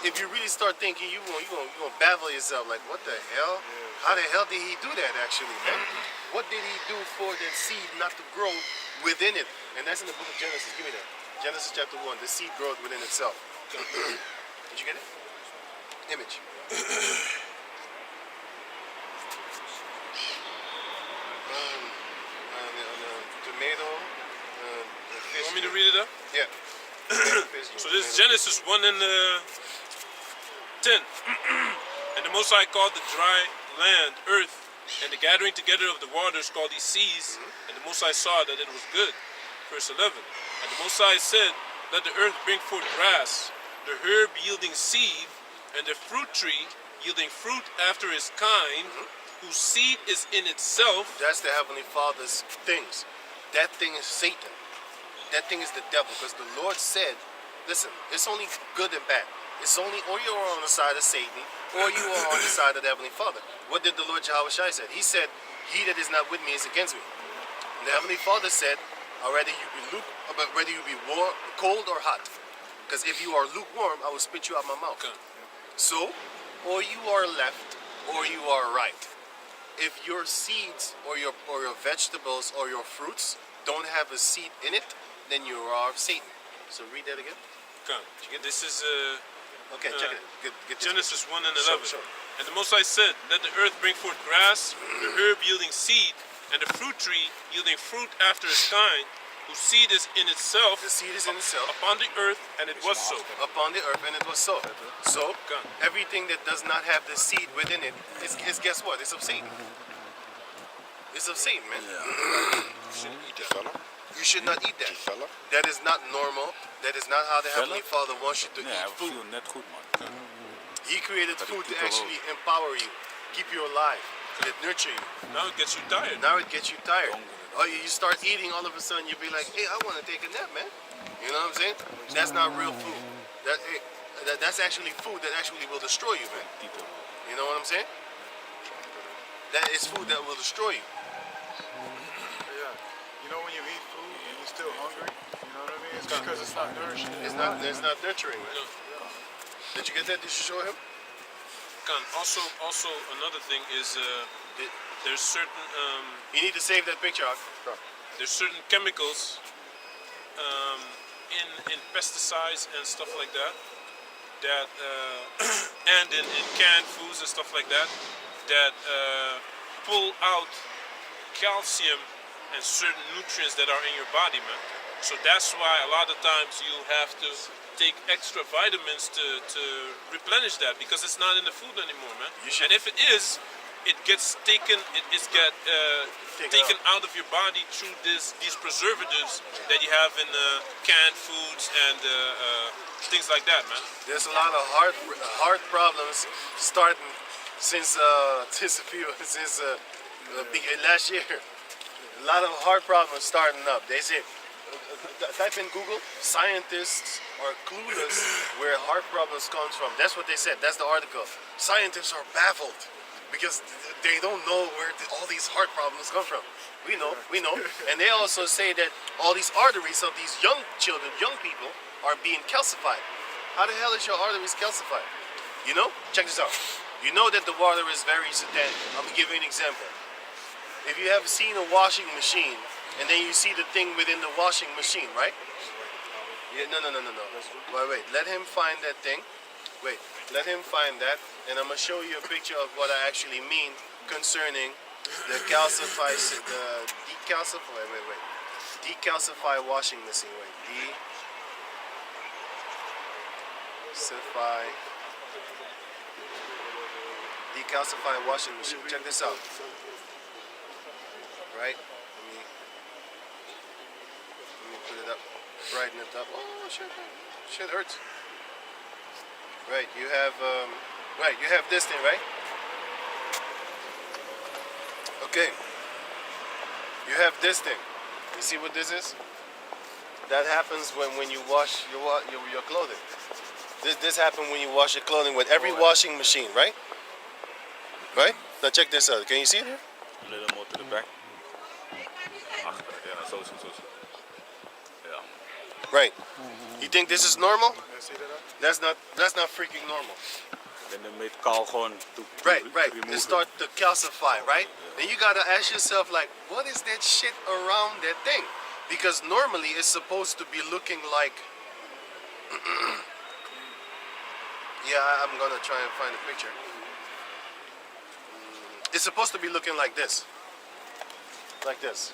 If you really start thinking, you're gonna baffle yourself, like, what the hell? How the hell did he do that, actually, man? What did he do for that seed not to grow within it? And that's in the book of Genesis. Give me that. Genesis chapter 1. The seed grows within itself. Did you get it? Image. Tomato. The fish. You want me to read it up? Yeah. So this is Genesis 1 and 10. And the Most High called the dry land earth, and the gathering together of the waters called these seas. And the Most High saw that it was good. Verse 11. And the Most High said, let the earth bring forth grass, the herb yielding seed, and the fruit tree yielding fruit after its kind, whose seed is in itself. That's the Heavenly Father's things. That thing is Satan. That thing is the devil. Because the Lord said, listen, it's only good and bad. It's only, or you are on the side of Satan, or you are on the side of the Heavenly Father. What did the Lord Jehovah Shai say? He said, he that is not with me is against me. And the Heavenly Father said, whether you be warm, cold or hot. Because if you are lukewarm, I will spit you out my mouth. Okay. So, or you are left, or you are right. If your seeds or your vegetables or your fruits don't have a seed in it, then you are of Satan. So read that again. Okay. This is Okay, check it. Get this. Genesis 1 and 11. Sure. And the Most High said, let the earth bring forth grass, the herb yielding seed, and the fruit tree yielding fruit after its kind, whose seed is in itself. The seed is in itself. Upon the earth, and it was so. Upon the earth, and it was so. So, everything that does not have the seed within it is guess what? It's of Satan. It's of Satan, man. You should not eat that. That is not normal. That is not how the Heavenly Father wants you to eat food. net goed, man. He created food to actually empower you, keep you alive, that nurture you. Now it gets you tired. Now it gets you tired. Or you start eating, all of a sudden you'll be like, hey, I want to take a nap, man. You know what I'm saying? That's not real food. That's actually food that actually will destroy you, man. You know what I'm saying? That is food that will destroy you. Yeah. You know when you eat food and you're still hungry, you know what I mean? It's because it's not nourishing. It's not nurturing, man. Did you get that? Did you show him? Also, another thing is there's certain You need to save that picture, Ak. there's certain chemicals in pesticides and stuff like that and in canned foods and stuff like that pull out calcium and certain nutrients that are in your body, man. So that's why a lot of times you have to take extra vitamins to replenish that, because it's not in the food anymore, man. And if it is, it gets taken out of your body through these preservatives that you have in canned foods and things like that, man. There's a lot of heart problems starting since last year. A lot of heart problems starting up. They say, type in Google, scientists are clueless where heart problems comes from. That's what they said. That's the article. Scientists are baffled because they don't know where all these heart problems come from. We know. And they also say that all these arteries of these young children, young people, are being calcified. How the hell is your arteries calcified? You know? Check this out. You know that the water is very satanic. I'm going to give you an example. If you have seen a washing machine, and then you see the thing within the washing machine, right? Yeah, no. Wait. Let him find that thing. Wait, let him find that, and I'm gonna show you a picture of what I actually mean concerning the decalcify washing machine. Wait, decalcify washing machine. Check this out. Right? Let me put it up, brighten it up. Oh shit, shit hurts. Right, you have this thing, right? Okay. You have this thing. You see what this is? That happens when you wash your clothing. This happens when you wash your clothing with every washing machine, right? Right? Now check this out. Can you see it here? A little more to the back. Achter, ja, zo is goed, zo is goed. Ja. Right. You think this is normal? Yeah, see that? That's not freaking normal. En de metaal gewoon to Right. remove It starts to calcify, right? Then you gotta ask yourself, like, what is that shit around that thing? Because normally it's supposed to be looking like. Yeah, I'm gonna try and find a picture. It's supposed to be looking like this. Like this.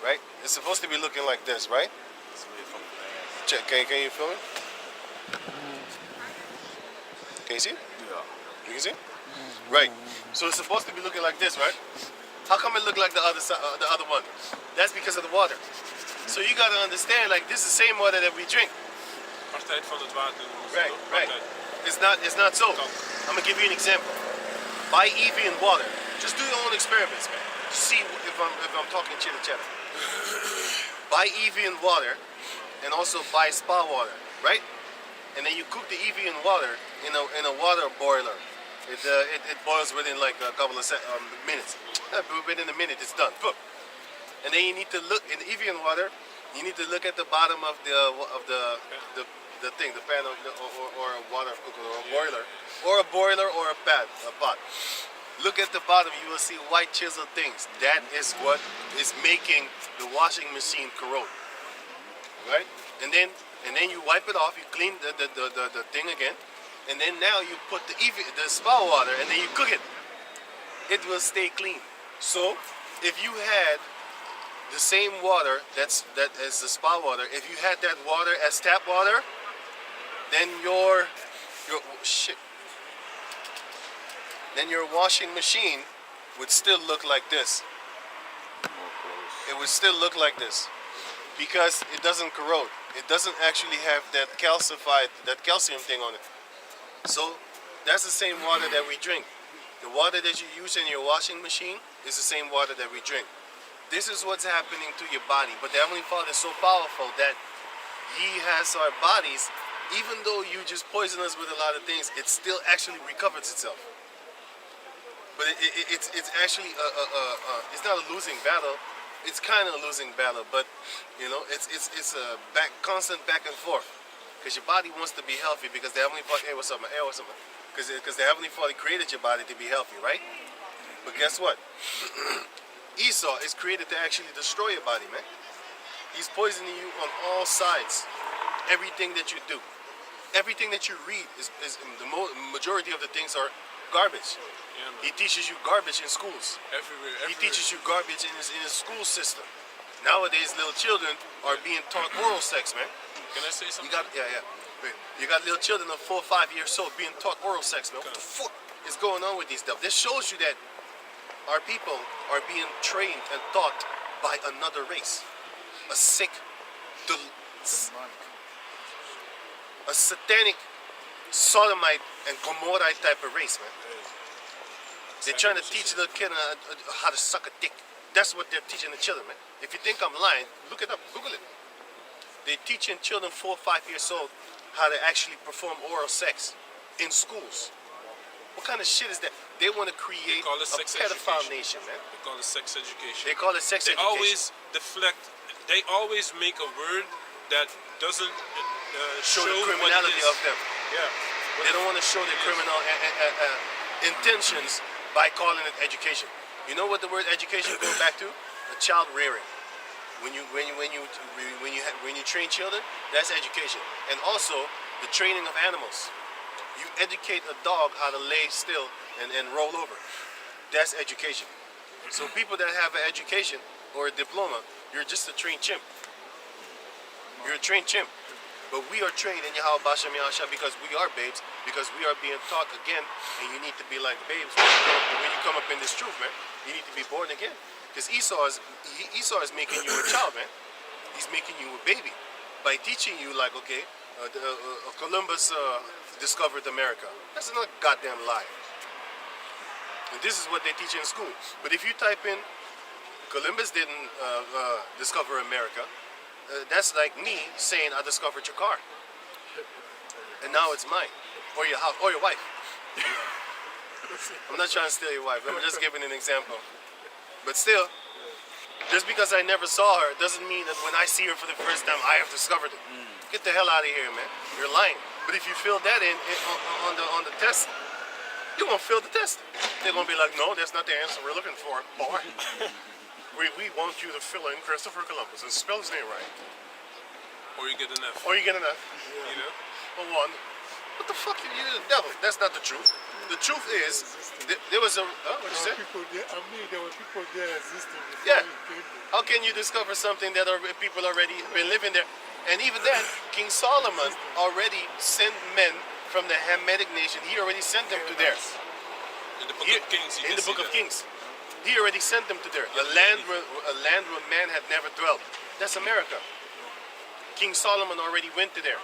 Right? It's supposed to be looking like this, right? Check. Can you film it? Can you see it? Ja. You can see it? Right. So it's supposed to be looking like this, right? How come it look like the other side, the other one? That's because of the water. So you gotta understand, like, this is the same water that we drink. Partij van het water. Right. It's not so. I'm gonna give you an example. Buy Evian water. Just do your own experiments, man. Just see if I'm talking chitter chatter. Buy Evian water, and also buy spa water, right? And then you cook the Evian water in a water boiler. It boils within like a couple of minutes. Within a minute, it's done. Boom. And then you need to look in the Evian water. You need to look at the bottom of the thing, the pan or a water cooker or a boiler, or a pot. Look at the bottom. You will see white chiseled things. That is what is making the washing machine corrode, right? And then you wipe it off. You clean the thing again, and then now you put the spa water, and then you cook it. It will stay clean. So if you had the same water that as the spa water, if you had that water as tap water, then your washing machine would still look like this. It would still look like this because it doesn't corrode. It doesn't actually have that calcium thing on it. So that's the same water that we drink. The water that you use in your washing machine is the same water that we drink. This is what's happening to your body. But the Heavenly Father is so powerful that He has our bodies, even though you just poison us with a lot of things, it still actually recovers itself. But it's actually it's not a losing battle. It's kind of a losing battle, but you know it's a constant back and forth. Because your body wants to be healthy because the Heavenly Father, hey, what's up, man? Hey, what's up, man? Because the Heavenly Father created your body to be healthy, right? But guess what? Esau is created to actually destroy your body, man. He's poisoning you on all sides. Everything that you do, everything that you read is the majority of the things are garbage. Yeah, man. He teaches you garbage in schools. Everywhere. He teaches you garbage in his school system. Nowadays, little children are being taught oral sex, man. Can I say something? Wait, you got little children of 4 or 5 years old being taught oral sex, man. What the fuck is going on with these stuff? This shows you that our people are being trained and taught by another race, a sick, a satanic, sodomite and Gomorrite type of race, man. They're trying to teach the kid how to suck a dick. That's what they're teaching the children, man. If you think I'm lying, look it up, Google it. They're teaching children 4 or 5 years old how to actually perform oral sex in schools. What kind of shit is that? They want to create call it a sex pedophile education. nation, man. They call it sex education. They call it sex They education. always deflect. They always make a word that doesn't show the what it criminality is. of them. Yeah. They don't want to show their criminal intentions by calling it education. You know what the word education goes back to? A child rearing. when you train children, that's education. And also the training of animals. You educate a dog how to lay still and roll over. That's education. So people that have an education or a diploma, you're just a trained chimp. You're a trained chimp. But we are trained in Yahweh Bashem Yahshua because we are babes, because we are being taught again, and you need to be like babes when you come up in this truth, man. You need to be born again. Because Esau is making you a child, man. He's making you a baby by teaching you like, okay, Columbus discovered America. That's not a goddamn lie. And this is what they teach in school. But if you type in Columbus didn't discover America, that's like me saying I discovered your car, and now it's mine, or your house, or your wife. I'm not trying to steal your wife. I'm just giving an example. But still, just because I never saw her doesn't mean that when I see her for the first time, I have discovered it. Get the hell out of here, man. You're lying. But if you fill that in on the test, you're gonna fill the test. They're gonna be like, no, that's not the answer we're looking for, boy. We want you to fill in Christopher Columbus and spell his name right. Or you get an F. Or you get an F. You know? Or one. What the fuck? You're the devil. That's not the truth. The truth is, there was a. What you say? There were people there existing before Yeah. you came there. How can you discover something that people already been living there? And even then, King Solomon already sent men from the Hamitic nation. He already sent them to there. In the Book of Kings, you In can the see Book of that. Kings. He already sent them to there. A land where man had never dwelt. That's America. King Solomon already went to there.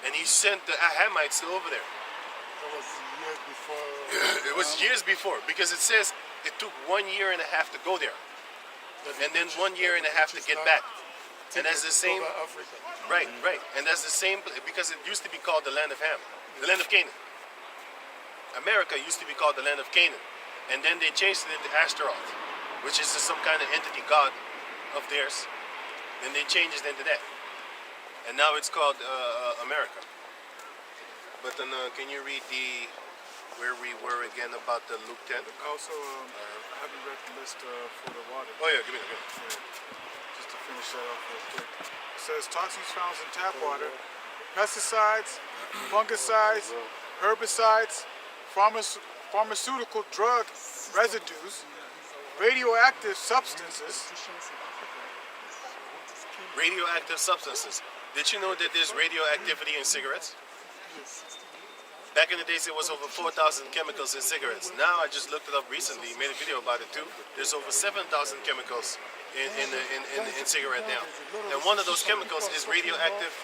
And he sent the Hamites over there. That was years before. It was years before, because it says it took 1 year and a half to go there. And then 1 year and a half to get back. And that's the same. Africa. Right. And that's the same, because it used to be called the land of Ham, the land of Canaan. America used to be called the land of Canaan. And then they changed it into Ashtaroth, which is some kind of entity god of theirs. Then they changed it into that. And now it's called America. But then can you read where we were again about the Luke 10? Also, I haven't read the list for the water. Oh yeah, give me. Just to finish that off real quick. It says toxins found in tap water, pesticides, fungicides, herbicides, pharmaceutical drug residues, radioactive substances. Radioactive substances. Did you know that there's radioactivity in cigarettes? Back in the days, it was over 4,000 chemicals in cigarettes. Now, I just looked it up recently, made a video about it too. There's over 7,000 chemicals in cigarette now. And one of those chemicals is radioactive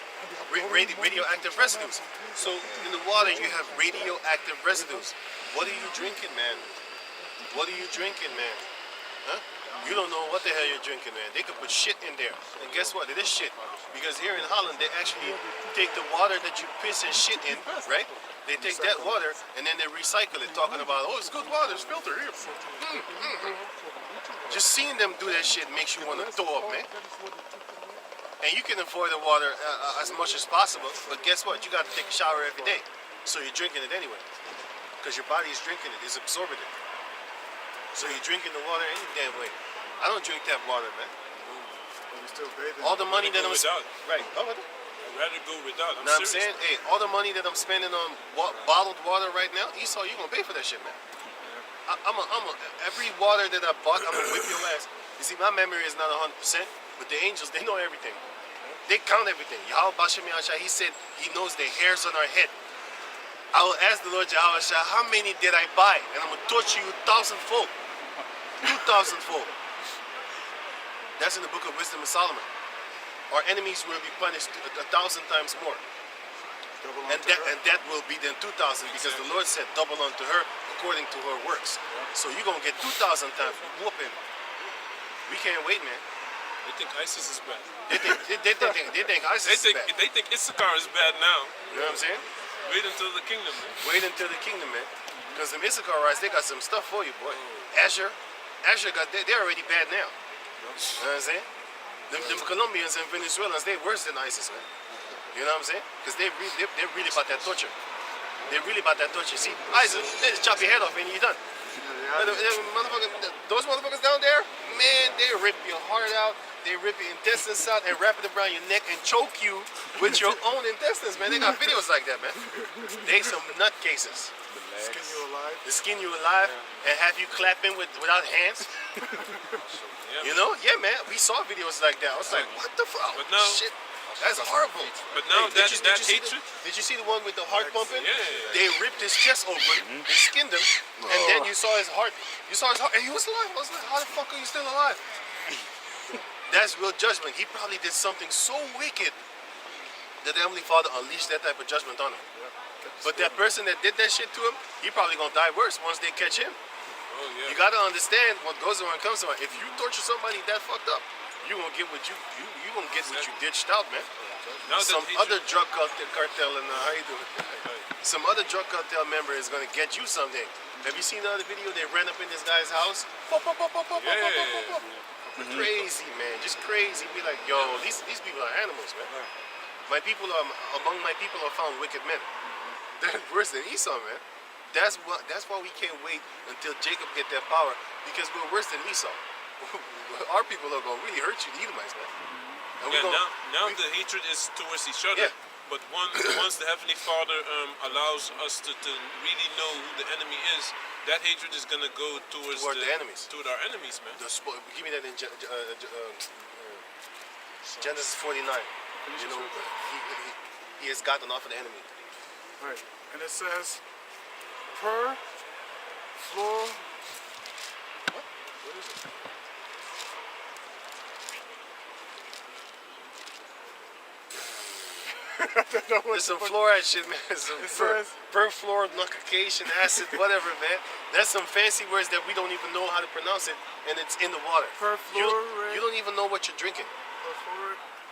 residues. So in the water, you have radioactive residues. What are you drinking, man? What are you drinking, man? Huh? You don't know what the hell you're drinking, man. They could put shit in there. And guess what? It is shit. Because here in Holland, they actually take the water that you piss and shit in, right? They take that water and then they recycle it, talking about, oh, it's good water, it's filtered here. Just seeing them do that shit makes you want to throw up, man. And you can avoid the water as much as possible, but guess what? You got to take a shower every day. So you're drinking it anyway. Because your body is drinking it, it's absorbing it. So you're drinking the water any damn way. I don't drink tap water, man. We're still bathing. All the money that I'm without. right. Oh, what? I'd rather go without. I'm Now I'm serious. saying, hey, all the money that I'm spending on bottled water right now, Esau, you gonna pay for that shit, man. Every water that I bought, I'm gonna whip your ass. You see, my memory is not 100%, but the angels, they know everything. They count everything. Yahweh Bashem Yahshua, he said he knows the hairs on our head. I will ask the Lord Yahweh Shah, how many did I buy? And I'm gonna torture you 1,000-fold. 2,000-fold. That's in the book of Wisdom of Solomon. Our enemies will be punished 1,000 times more. And that will be then 2,000, because the Lord said double unto her according to her works. So you're going to get 2,000 times whooping. We can't wait, man. They think ISIS is bad. They think ISIS is bad. They think Issachar is bad now. You know what I'm saying? Wait until the kingdom, man. Wait until the kingdom, man. Because the Issacharites, they got some stuff for you, boy. Asher they're already bad now. You know what I'm saying? Them Colombians and Venezuelans, they're worse than ISIS, man. You know what I'm saying? Because they're really about that torture. They're really about that torture. See, ISIS, they just chop your head off and you're done. Yeah, the Those motherfuckers down there, man, they rip your heart out, they rip your intestines out and wrap it around your neck and choke you with your own intestines, man. They got videos like that, man. They some nutcases. Skin you alive. They skin you alive and have you clapping without hands. You know? Yeah, man. We saw videos like that. I was like, what the fuck? But now- Shit. That's horrible. But now Hey, that hatred. Did you see the one with the heart pumping? Yeah. They ripped his chest open, they skinned him, and then you saw his heart. You saw his heart, and he was alive. I was like, how the fuck are you still alive? That's real judgment. He probably did something so wicked that the Heavenly Father unleashed that type of judgment on him. But that person that did that shit to him, he probably gonna die worse once they catch him. Oh yeah. You gotta understand what goes around comes around. If you torture somebody that fucked up, you gonna get what you gonna get what you ditched out, man. Now that Some hatred- other drug cartel and how you doing? Some other drug cartel member is gonna get you someday. Have you seen the other video? They ran up in this guy's house. Crazy, man, just crazy. Be like, yo, these people are animals, man. My people are among my people are found wicked men. They're worse than Esau, man. That's why we can't wait until Jacob get that power, because we're worse than Esau. Our people are gonna really hurt you, the Edomites, man. And we Yeah, gonna- now the hatred is towards each other. Yeah. But once the Heavenly Father allows us to really know who the enemy is, that hatred is gonna go towards Toward the enemies. Toward our enemies, man. Give me that in Genesis 49. You know, he has gotten off of the enemy. Right. And it says, per floor. What is it? There's some fluoride shit, man. Some perfluoronication acid, whatever, man. That's some fancy words that we don't even know how to pronounce it, and it's in the water. You don't even know what you're drinking.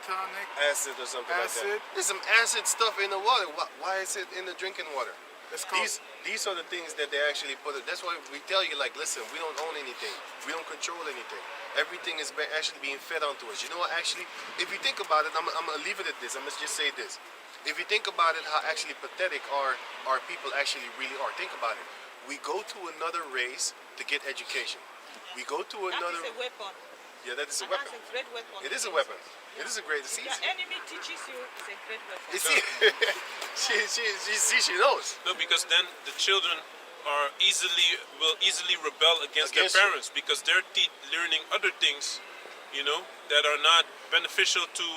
Perfluoronic Acid or something like acid. that. There's some acid stuff in the water. Why is it in the drinking water? It's called. These are the things that they actually put it. That's why we tell you, like, listen, we don't own anything. We don't control anything. Everything is actually being fed onto us. You know what? Actually, if you think about it, I'm gonna leave it at this. I'm gonna just say this. If you think about it, how actually pathetic our people actually really are. Think about it. We go to another race to get education. We go to another. That is a weapon. Yeah, that is a And weapon. that's a great weapon. It is a weapon. It is a great. See, The enemy teaches you it's a great weapon. you see, she knows. No, because then the children will easily rebel against their Against you. parents because they're learning other things, that are not beneficial to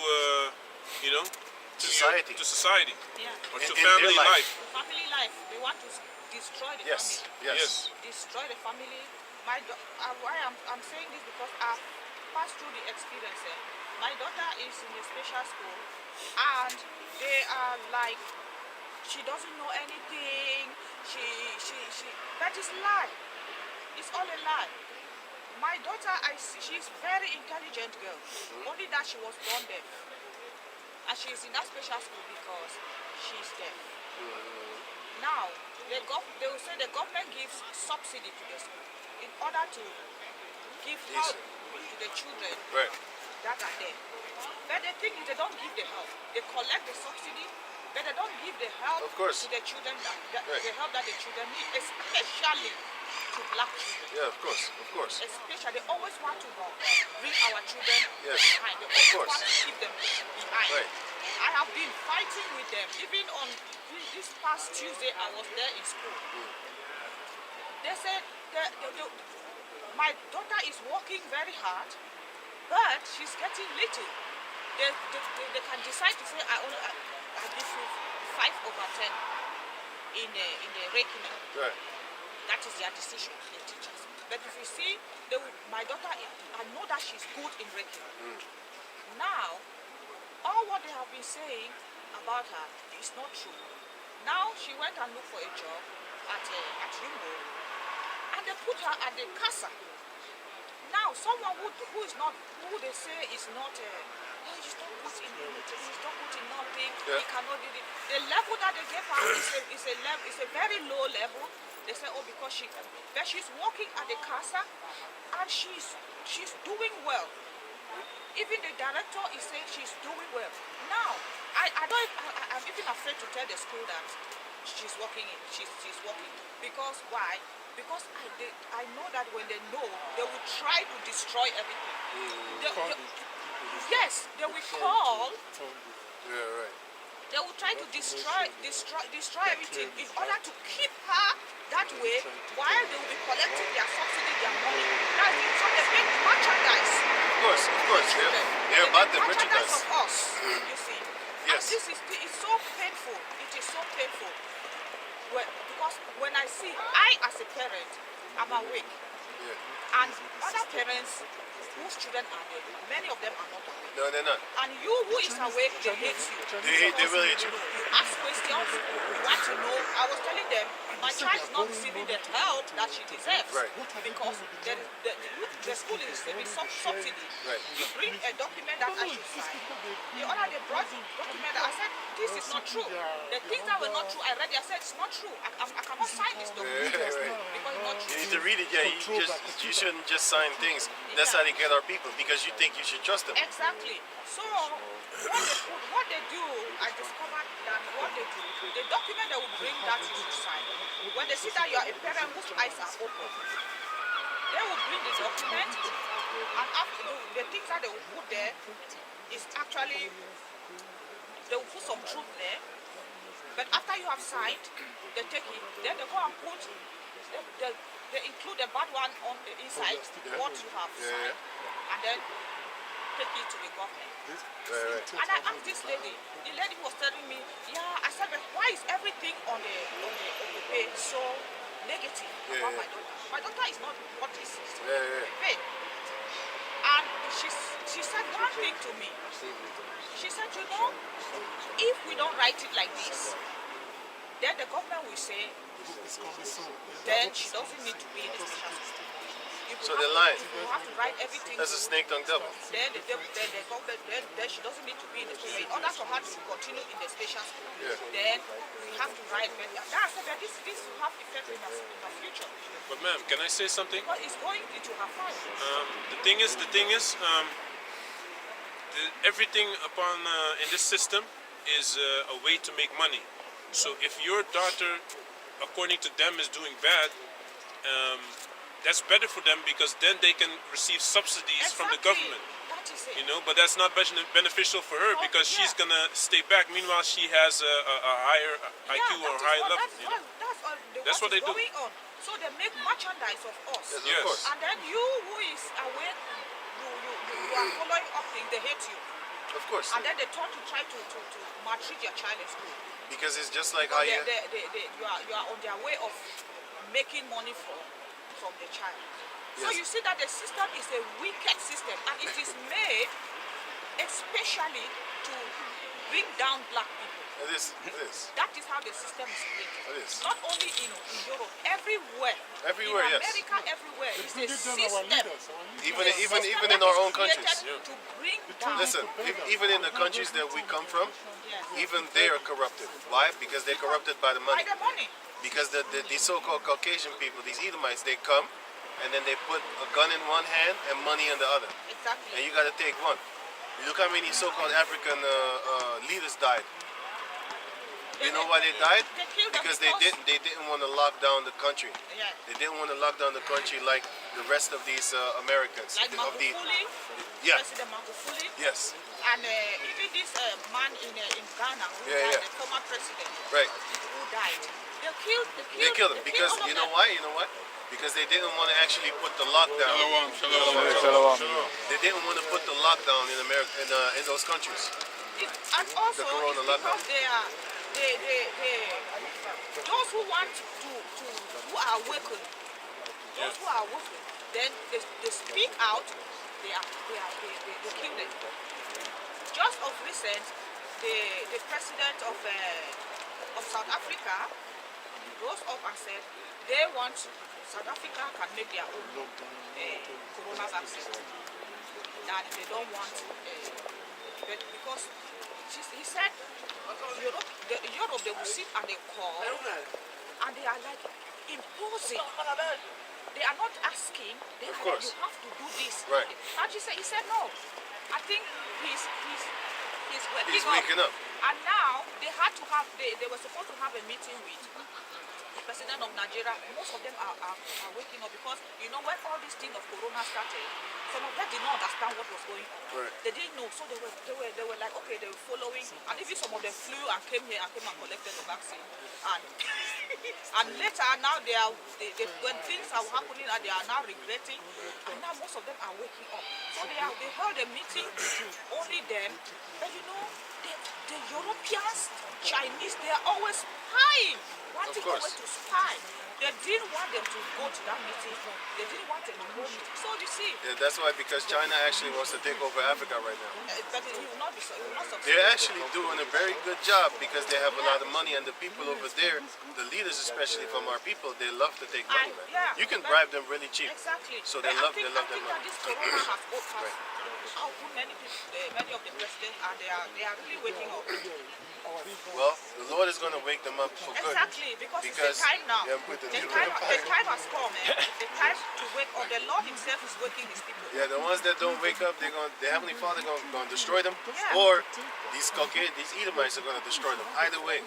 Society. to society Yeah. or In to their family life. life. Family life. They want to destroy the Yes. family. Yes. Destroy the family. Why I'm saying this because I've passed through the experience. My daughter is in a special school, and they are like, she doesn't know anything. That is lie. It's all a lie. My daughter, I see, she's very intelligent girl. Only that she was born deaf, and she's in that special school because she's deaf. Now, they will say the government gives subsidy to the school in order to give help to the children Right. that are there. But the thing is, they don't give the help. They collect the subsidy, but they don't give the help Of course. to the children, Right. the help that the children need, especially to black children. Yeah, of course. Of course. Especially, they always want to bring our children Yes, behind. They always course. want to keep them behind. Right. I have been fighting with them. Even on this past Tuesday, I was there in school. They said my daughter is working very hard, but she's getting little. They can decide to say, I give you 5/10 in the reckoning. Right. That is their decision, the teachers. But if you see, my daughter, I know that she's good in reckoning. Now, all what they have been saying about her is not true. Now she went and looked for a job at Rimbo, and they put her at the casa. Now, someone who is not, who they say is not, he's not good in anything, he's not good in nothing, Yeah. he cannot do it. The level that they gave her is a very low level. They say, oh, because she can. But she's working at the casa, and she's doing well. Even the director is saying she's doing well. Now, I'm even afraid to tell the school that she's working in. She's working because why? Because I know that when they know, they will try to destroy everything. Yes, they will call. Yeah, right. They will try to destroy everything in order to keep her that way while they will be collecting their subsidy, their money. That's it. So they make merchandise. Of course. They're about the Merchandise merchandise. of us, you see. Yes. And this is so painful. It is so painful. Because when I see, I as a parent, I'm awake. Yeah. And other parents whose children are there, many of them are not awake. No, they're not. And you who is awake, they hate you. They will hate you. You ask questions, you want to know. I was telling them, my child is not receiving the help that she deserves. Right. Because the school is receiving some subsidy. Right. You bring a document that I should sign. The other they brought the document that I said, this is not true. The things that were not true, I read it, I said, it's not true. I cannot sign this document because it's not true. You need to read it. Yeah, you shouldn't just sign things. That's how they get our people, because you think you should trust them. Exactly. So what they do, I discovered that what they do, the document they will bring that you should sign. When they see that you are a parent whose eyes are open, they will bring the document, and after the things that they will put there is actually, they will put some truth there. But after you have signed, they take it, then they go and put, they include the bad one on the inside, what you have signed, and then take it to the government. Right. And I asked this lady, the lady was telling me, yeah, I said, but why is everything on the page so negative about my daughter? My daughter is not what is paid. And she said one thing to me. She said, you know, if we don't write it like this, then the government will say, then she doesn't need to be in the special school. So they're lying. You have to write everything. That's a snake tongue devil. Then the government, then she doesn't need to be in the special. In order for her to continue in the special school, then we have to write. But this will have effect in the future. But ma'am, can I say something? Because it's going into her file. The thing is, everything upon in this system is a way to make money. So if your daughter, according to them, is doing bad, that's better for them, because then they can receive subsidies from the government. That is it. You know, but that's not beneficial for her, because she's gonna stay back. Meanwhile, she has a higher IQ or higher level. You know? That's what they do. going on. So they make merchandise of us. Yes. Of course. And then you who is aware, you are following up things, they hate you. Of course. And then they try to maltreat your child in school. Because it's just like Because how you... you are on their way of making money from the child. So Yes. you see that the system is a wicked system, and it is made especially to bring down black people. It is. That is how the system is made. It is. Not only in Europe, everywhere. Everywhere, in yes. America, everywhere. It's a system. Even in our own countries. To bring down. Listen, even in the countries that we come from, even they are corrupted. Why? Because they're corrupted by the By money. the money. Because these so-called Caucasian people, these Edomites, they come and then they put a gun in one hand and money in the other. Exactly. And you got to take one. You look how many so-called African leaders died. You know why they died? They killed them Because because they didn't want to lock down the country. Yeah. They didn't want to lock down the country like the rest of these Americans. Like Magufuli, Yeah. President Magufuli, Yes. and even this man in Ghana, who Yeah, died, yeah. the former president, Right. who died. They They killed them because all of you know them. why? You know what? Because they didn't want to actually put the lockdown. They didn't want to put the lockdown in America in those countries. And also, corona it's lockdown. because those who want who are awakened, those who are awakened, then they speak out, they kill them. Just of recent, the president of South Africa rose up and said they want South Africa can make their own corona vaccine. That they don't want, but because he said Europe they will sit and they call and they are like imposing. They are not asking. They are like, you have to do this. Right. And he said no. I think he's He's waking up. And now they had to have, they were supposed to have a meeting with the president of Nigeria. Most of them are waking up because, you know, when all this thing of Corona started, some of them did not understand what was going on. Right. They didn't know, so they were like, okay, they were following, and even some of them flew and came here and collected the vaccine. And and later now when things are happening and they are now regretting, and now most of them are waking up. So they held a meeting, only them. But you know, the Europeans, Chinese, they are always spying, wanting always to spy. They didn't want them to go to that meeting. They didn't want them to go. So you see, Yeah, that's why, because China actually wants to take over Africa right now. but it will not succeed. They're actually doing a very good job because they have a lot of money, and the people over there, the leaders especially from our people, they love to take money, man. Yeah, You can bribe them really cheap. Exactly. So they But love I their think that money. this Corona has output many people, many of the presidents, and they are really waking up. Well, the Lord is going to wake them up for good. Exactly, because it's the time now. Yeah, with The time has come, man. The time to wake up. The Lord Himself is waking His people. Yeah, the ones that don't wake up, the Heavenly Father going to destroy them, Yeah. or these Edomites are going to destroy them. Either way,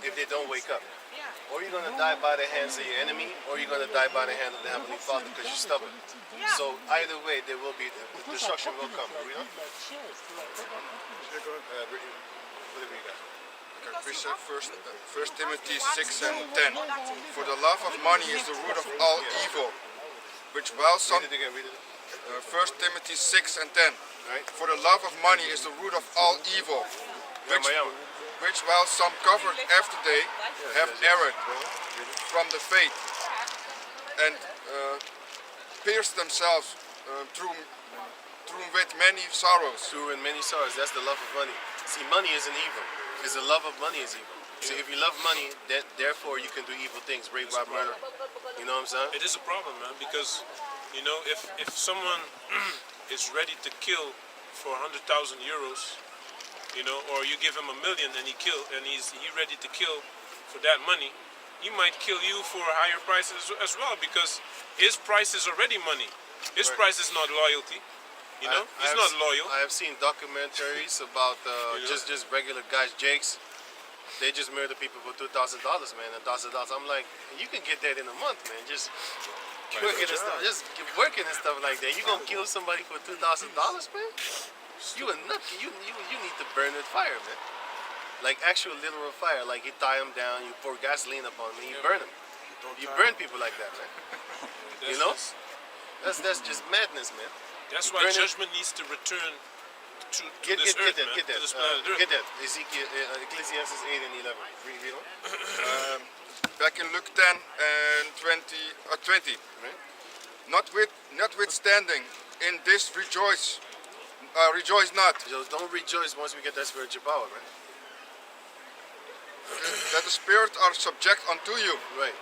if they don't wake up. Yeah. Or you're going to die by the hands of your enemy, or you're going to die by the hand of the Heavenly Father because you're stubborn. Yeah. So either way, there will be, destruction will come. You know? Whatever you got. Bishop, First Timothy 6 and 10. For the love of money is the root of all evil, which while some Read it again, read it. 1 Timothy 6 and 10. Right? For the love of money is the root of all evil, which while some covered after they have erred from the faith and pierced themselves through with many sorrows. True and many sorrows. That's the love of money. See, money isn't evil. It's the love of money is evil. So if you love money, then therefore you can do evil things, rape, rob, murder. You know what I'm saying? It is a problem, man, because you know if someone is ready to kill for 100,000 euros, you know, or you give him $1 million and he's ready to kill for that money, he might kill you for a higher price as well because his price is already money. His Right. price is not loyalty. You know, he's not loyal. I have seen documentaries about You know? just regular guys, Jakes. They just murder people for $2,000, man, $1,000. I'm like, you can get that in a month, man. Just working and stuff, and stuff like that. You gonna kill somebody for $2,000, man? You a nut. You need to burn with fire, man. Like actual literal fire. Like you tie them down, you pour gasoline upon them, you burn them. You burn people like that, man. You know? That's just madness, man. That's You why burn it- judgment needs to return to Get this earth, man, that. to this planet Earth. Get that. Ezekiel, Ecclesiastes 8 and 11. Read on. Back in Luke 10 and 20. Right? Notwithstanding, in this rejoice not, So don't rejoice once we get that spiritual power, right? that the spirits are subject unto you, Right.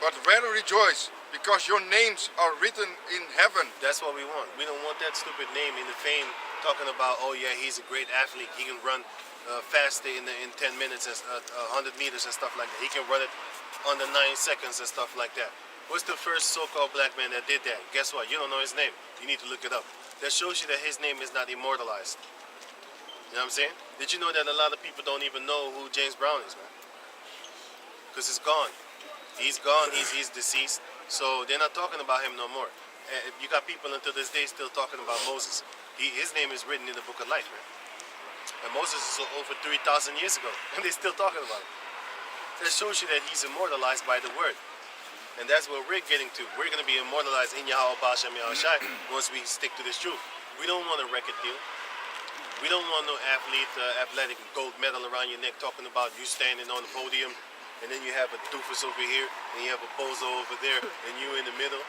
but rather rejoice, because your names are written in heaven. That's what we want. We don't want that stupid name in the fame talking about, oh yeah, he's a great athlete. He can run faster in 10 minutes, and 100 meters and stuff like that. He can run it under 9 seconds and stuff like that. What's the first so-called black man that did that? Guess what? You don't know his name. You need to look it up. That shows you that his name is not immortalized. You know what I'm saying? Did you know that a lot of people don't even know who James Brown is, man? Because it's gone. He's gone. He's deceased. So they're not talking about him no more. You got people until this day still talking about Moses. His name is written in the book of life, man. And Moses is over 3,000 years ago, and they're still talking about him. That shows you that he's immortalized by the word. And that's what we're getting to. We're going to be immortalized in Yahweh Bashem Yahushai once we stick to this truth. We don't want a record deal. We don't want no athletic gold medal around your neck talking about you standing on the podium, and then you have a doofus over here, and you have a bozo over there, and you in the middle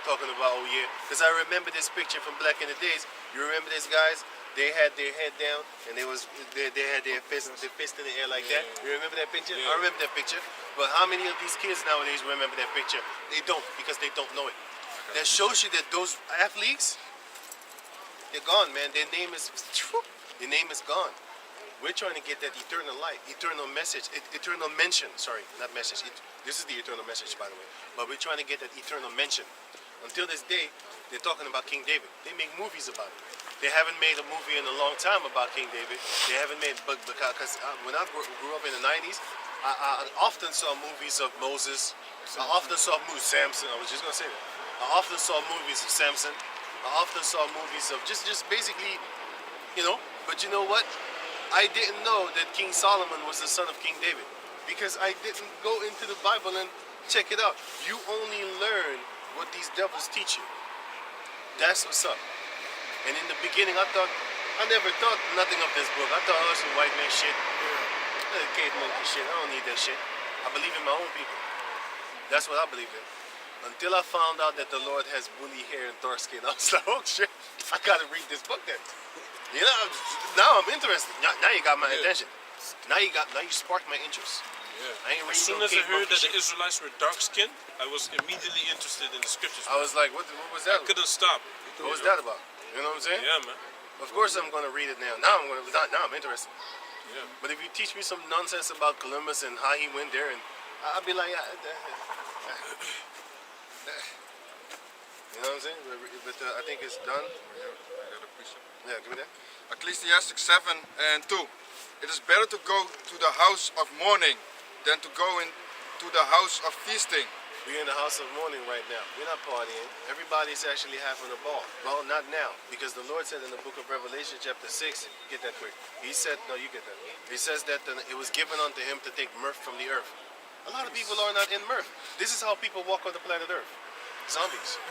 talking about, oh yeah. Because I remember this picture from back in the days. You remember these guys? They had their head down, and they had their fist in the air like that. You remember that picture? I remember that picture. But how many of these kids nowadays remember that picture? They don't, because they don't know it. That shows you that those athletes, they're gone, man. Their name is gone. We're trying to get that eternal light, eternal message, eternal mention. Sorry, not message. This is the eternal message, by the way. But we're trying to get that eternal mention. Until this day, they're talking about King David. They make movies about it. They haven't made a movie in a long time about King David. They haven't made, but because when I grew up in the 90s, I often saw movies of Moses. I often saw movies Samson. I was just gonna say that. I often saw movies of Samson. I often saw movies of just basically, you know. But you know what? I didn't know that King Solomon was the son of King David because I didn't go into the Bible and check it out. You only learn what these devils teach you. That's what's up. And in the beginning, I never thought nothing of this book. I thought, oh, some white man shit, cave monkey shit. I don't need that shit. I believe in my own people. That's what I believe in. Until I found out that the Lord has woolly hair and dark skin, I was like, oh shit, I gotta read this book then. You know, now I'm interested. Now you got my attention. Now you sparked my interest. Yeah. I ain't As reading soon no as I cave heard monkey that shit. the Israelites were dark skinned, I was immediately interested in the scriptures. I was like, what was that? I couldn't stop. What was that about? You know what I'm saying? Yeah, man. Of course I'm gonna read it now. Now I'm interested. Yeah. But if you teach me some nonsense about Columbus and how he went there, and I'll be like, you know what I'm saying? But I think it's done. Yeah, give me that. Ecclesiastes 7 and 2. It is better to go to the house of mourning than to go into the house of feasting. We're in the house of mourning right now. We're not partying. Everybody's actually having a ball. Well, not now, because the Lord said in the book of Revelation chapter 6, get that quick. He said, no, you get that. He says that it was given unto him to take mirth from the earth. A lot of people are not in mirth. This is how people walk on the planet earth. Zombies.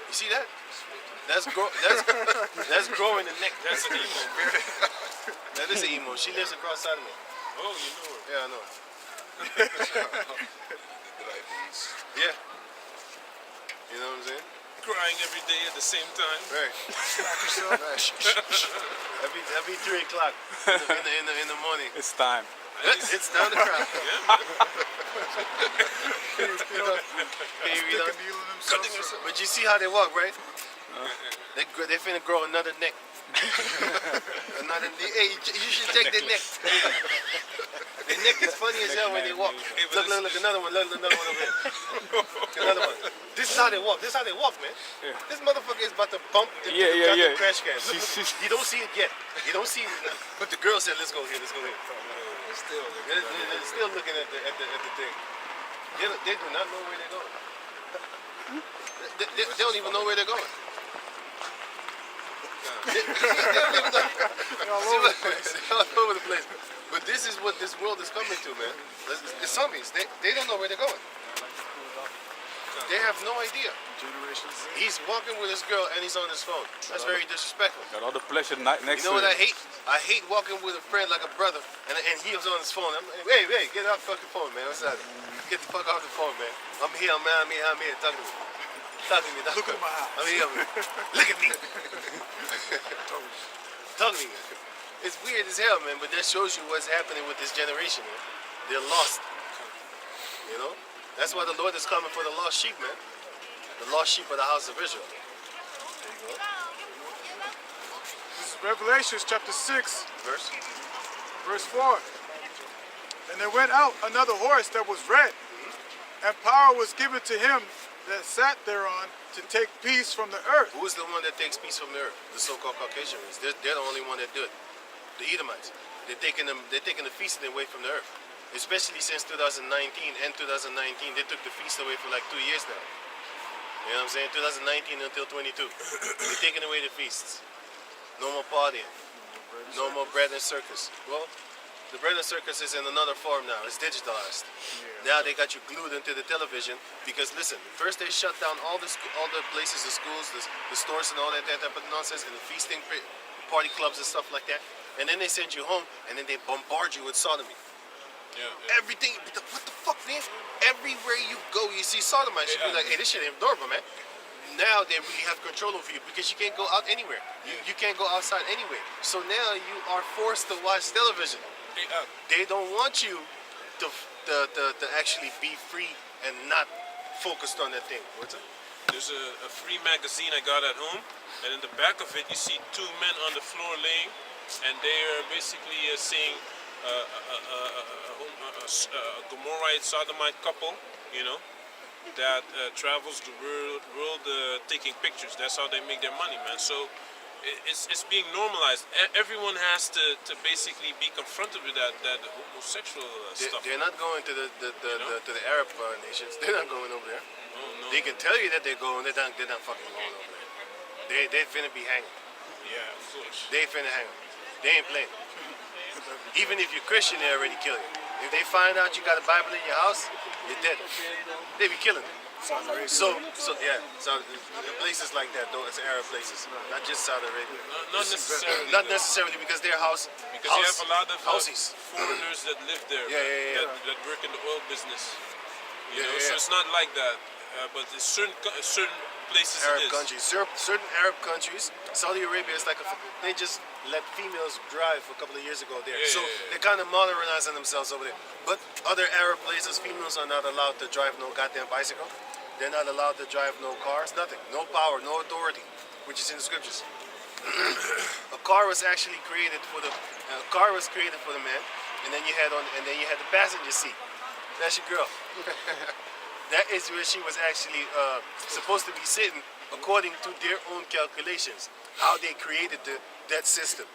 You see that? That's growing the neck. That's an emo. That is an emo. She lives across side of me. Oh, you know her. Yeah, I know. Yeah. You know what I'm saying? Crying every day at the same time. Right. every 3 o'clock in the morning. It's time. It's time to cry. Cutting yourself. But you see how they walk, right? They finna grow another neck. Hey, you should take their neck. Their neck is funny as hell when they walk. Look, another one. Look, another one over there. Another one. This is how they walk. Man. Yeah. This motherfucker is about to bump into the goddamn trash can. Look, you don't see it yet. You don't see it. But the girl said, "Let's go here. Let's go here." They're still looking at the thing. They do not know where they're going. They don't even know where they're going. They're all over the place. But this is what this world is coming to, man. The zombies. They don't know where they're going. They have no idea. He's walking with his girl and he's on his phone. That's very disrespectful. Got all the pleasure next You know to what I it. hate? I hate walking with a friend like a brother and he was on his phone. I'm like, hey, get off the fucking phone, man. What's that? Get the fuck off the phone, man. I'm here. Talk to me. Look at my house. I'm here. Look at me. Talk to me, man. It's weird as hell, man, but that shows you what's happening with this generation, man. They're lost. You know? That's why the Lord is coming for the lost sheep, man. The lost sheep of the house of Israel. There you go. This is Revelation chapter 6, verse 4. And there went out another horse that was red, and power was given to him that sat thereon to take peace from the earth. Who is the one that takes peace from the earth? The so-called Caucasian race. They're the only one that do it. The Edomites. They're taking the feasting away from the earth. Especially since 2019 and 2019, they took the feast away for like 2 years now. You know what I'm saying? 2019 until 22. They're taking away the feasts. No more partying. No more bread and circus. Well, the bread and circus is in another form now. It's digitalized. Now they got you glued into the television because listen, first they shut down all the places, the schools, the stores and all that type of nonsense and the feasting party clubs and stuff like that. And then they send you home and then they bombard you with sodomy. Yeah. Everything, what the fuck, man? Everywhere you go, you see sodomites. You be like, hey, this shit ain't adorable, man. Now they really have control over you because you can't go out anywhere. You can't go outside anywhere. So now you are forced to watch television. They don't want you to actually be free and not focused on that thing. What's up? There's a free magazine I got at home, and in the back of it you see 2 men on the floor laying, and they are basically saying a Gomorrahite sodomite couple, you know, that travels the world taking pictures. That's how they make their money, man. So it's being normalized. Everyone has to basically be confronted with that homosexual stuff. They're not going to the Arab nations. They're not going over there. No. They can tell you that they're going. They're not fucking going over there. They finna be hanging. Yeah, of course. They finna hang. They ain't playing. Even if you're Christian, they already kill you. If they find out you got a Bible in your house, you're dead. They be killing you. So places like that, though, it's Arab places, not just Saudi Arabia. Not necessarily. Not necessarily because they're Because you have a lot of houses. foreigners that live there, Yeah. That work in the oil business. You know, Yeah. so it's not like that. But it's certain places Arab it is. countries, certain Arab countries, Saudi Arabia is like they just let females drive a couple of years ago there, so they're kind of modernizing themselves over there. But other Arab places, females are not allowed to drive no goddamn bicycle. They're not allowed to drive no cars, nothing, no power, no authority, which is in the scriptures. A car was actually created for the man, and then you had the passenger seat. That's your girl. That is where she was actually supposed to be sitting, according to their own calculations. How they created that system,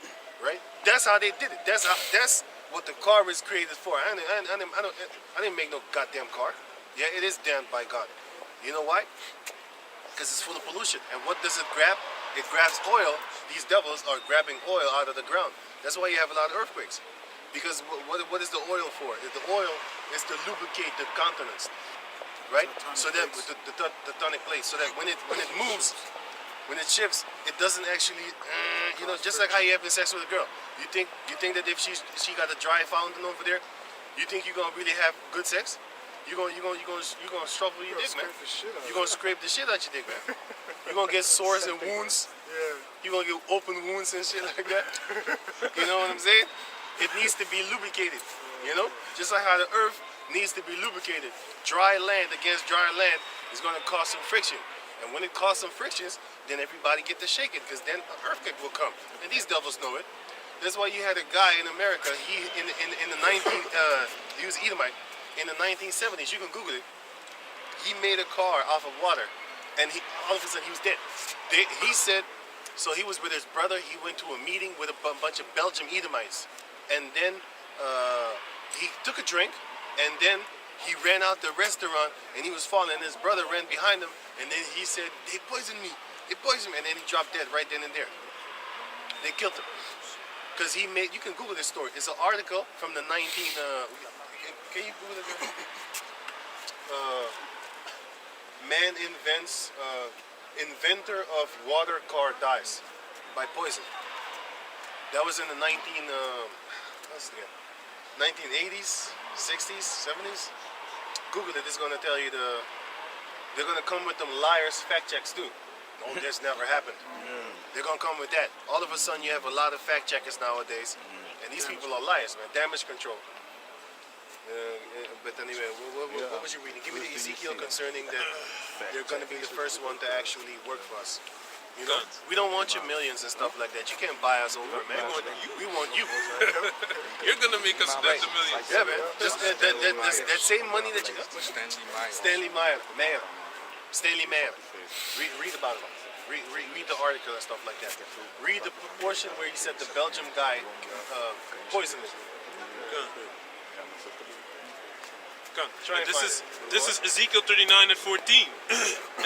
right? That's how they did it. That's what the car was created for. I didn't make no goddamn car. Yeah, it is damned by God. You know why? Because it's full of pollution. And what does it grab? It grabs oil. These devils are grabbing oil out of the ground. That's why you have a lot of earthquakes. Because what is the oil for? The oil is to lubricate the continents, right? So that the tectonic plates, so that when it moves, when it shifts, it doesn't actually, just like how you having sex with a girl. You think that if she got a dry fountain over there, you think you're gonna really have good sex? You're gonna struggle with your dick, man. You're gonna scrape the shit out your dick, man. You're gonna get sores and wounds. You're gonna get open wounds and shit like that. You know what I'm saying? It needs to be lubricated. You know, just like how the earth needs to be lubricated. Dry land against dry land is gonna cause some friction, and when it causes some frictions, then everybody get to shake it, because then an earthquake will come. And these devils know it. That's why you had a guy in America. He in the he was Edomite. In the 1970s, you can Google it. He made a car off of water, and all of a sudden he was dead. He said, so he was with his brother. He went to a meeting with a bunch of Belgian Edomites, and then he took a drink, and then he ran out the restaurant, and he was falling. And his brother ran behind him, and then he said, "They poisoned me. They poisoned me," and then he dropped dead right then and there. They killed him because he made. You can Google this story. It's an article from the 19. Can you Google it? Man invents inventor of water car dies by poison. That was in the 1980s, 60s, 70s. Google it. It's going to tell you they're going to come with them liars fact checks too. No, that's never happened. They're going to come with that. All of a sudden you have a lot of fact checkers nowadays, and these people are liars, man. Damage control. But anyway, what was you reading? Give me the Ezekiel concerning that you're going to be the first one to actually work for us. You know, we don't want your millions and stuff like that. You can't buy us over, man. We want you. You're gonna make us spend the millions. Yeah, man. Just that same money that you got. Stanley Meyer. Read about it. Read the article and stuff like that. Read the proportion where he said the Belgian guy poisoned it. This is Ezekiel 39 and 14.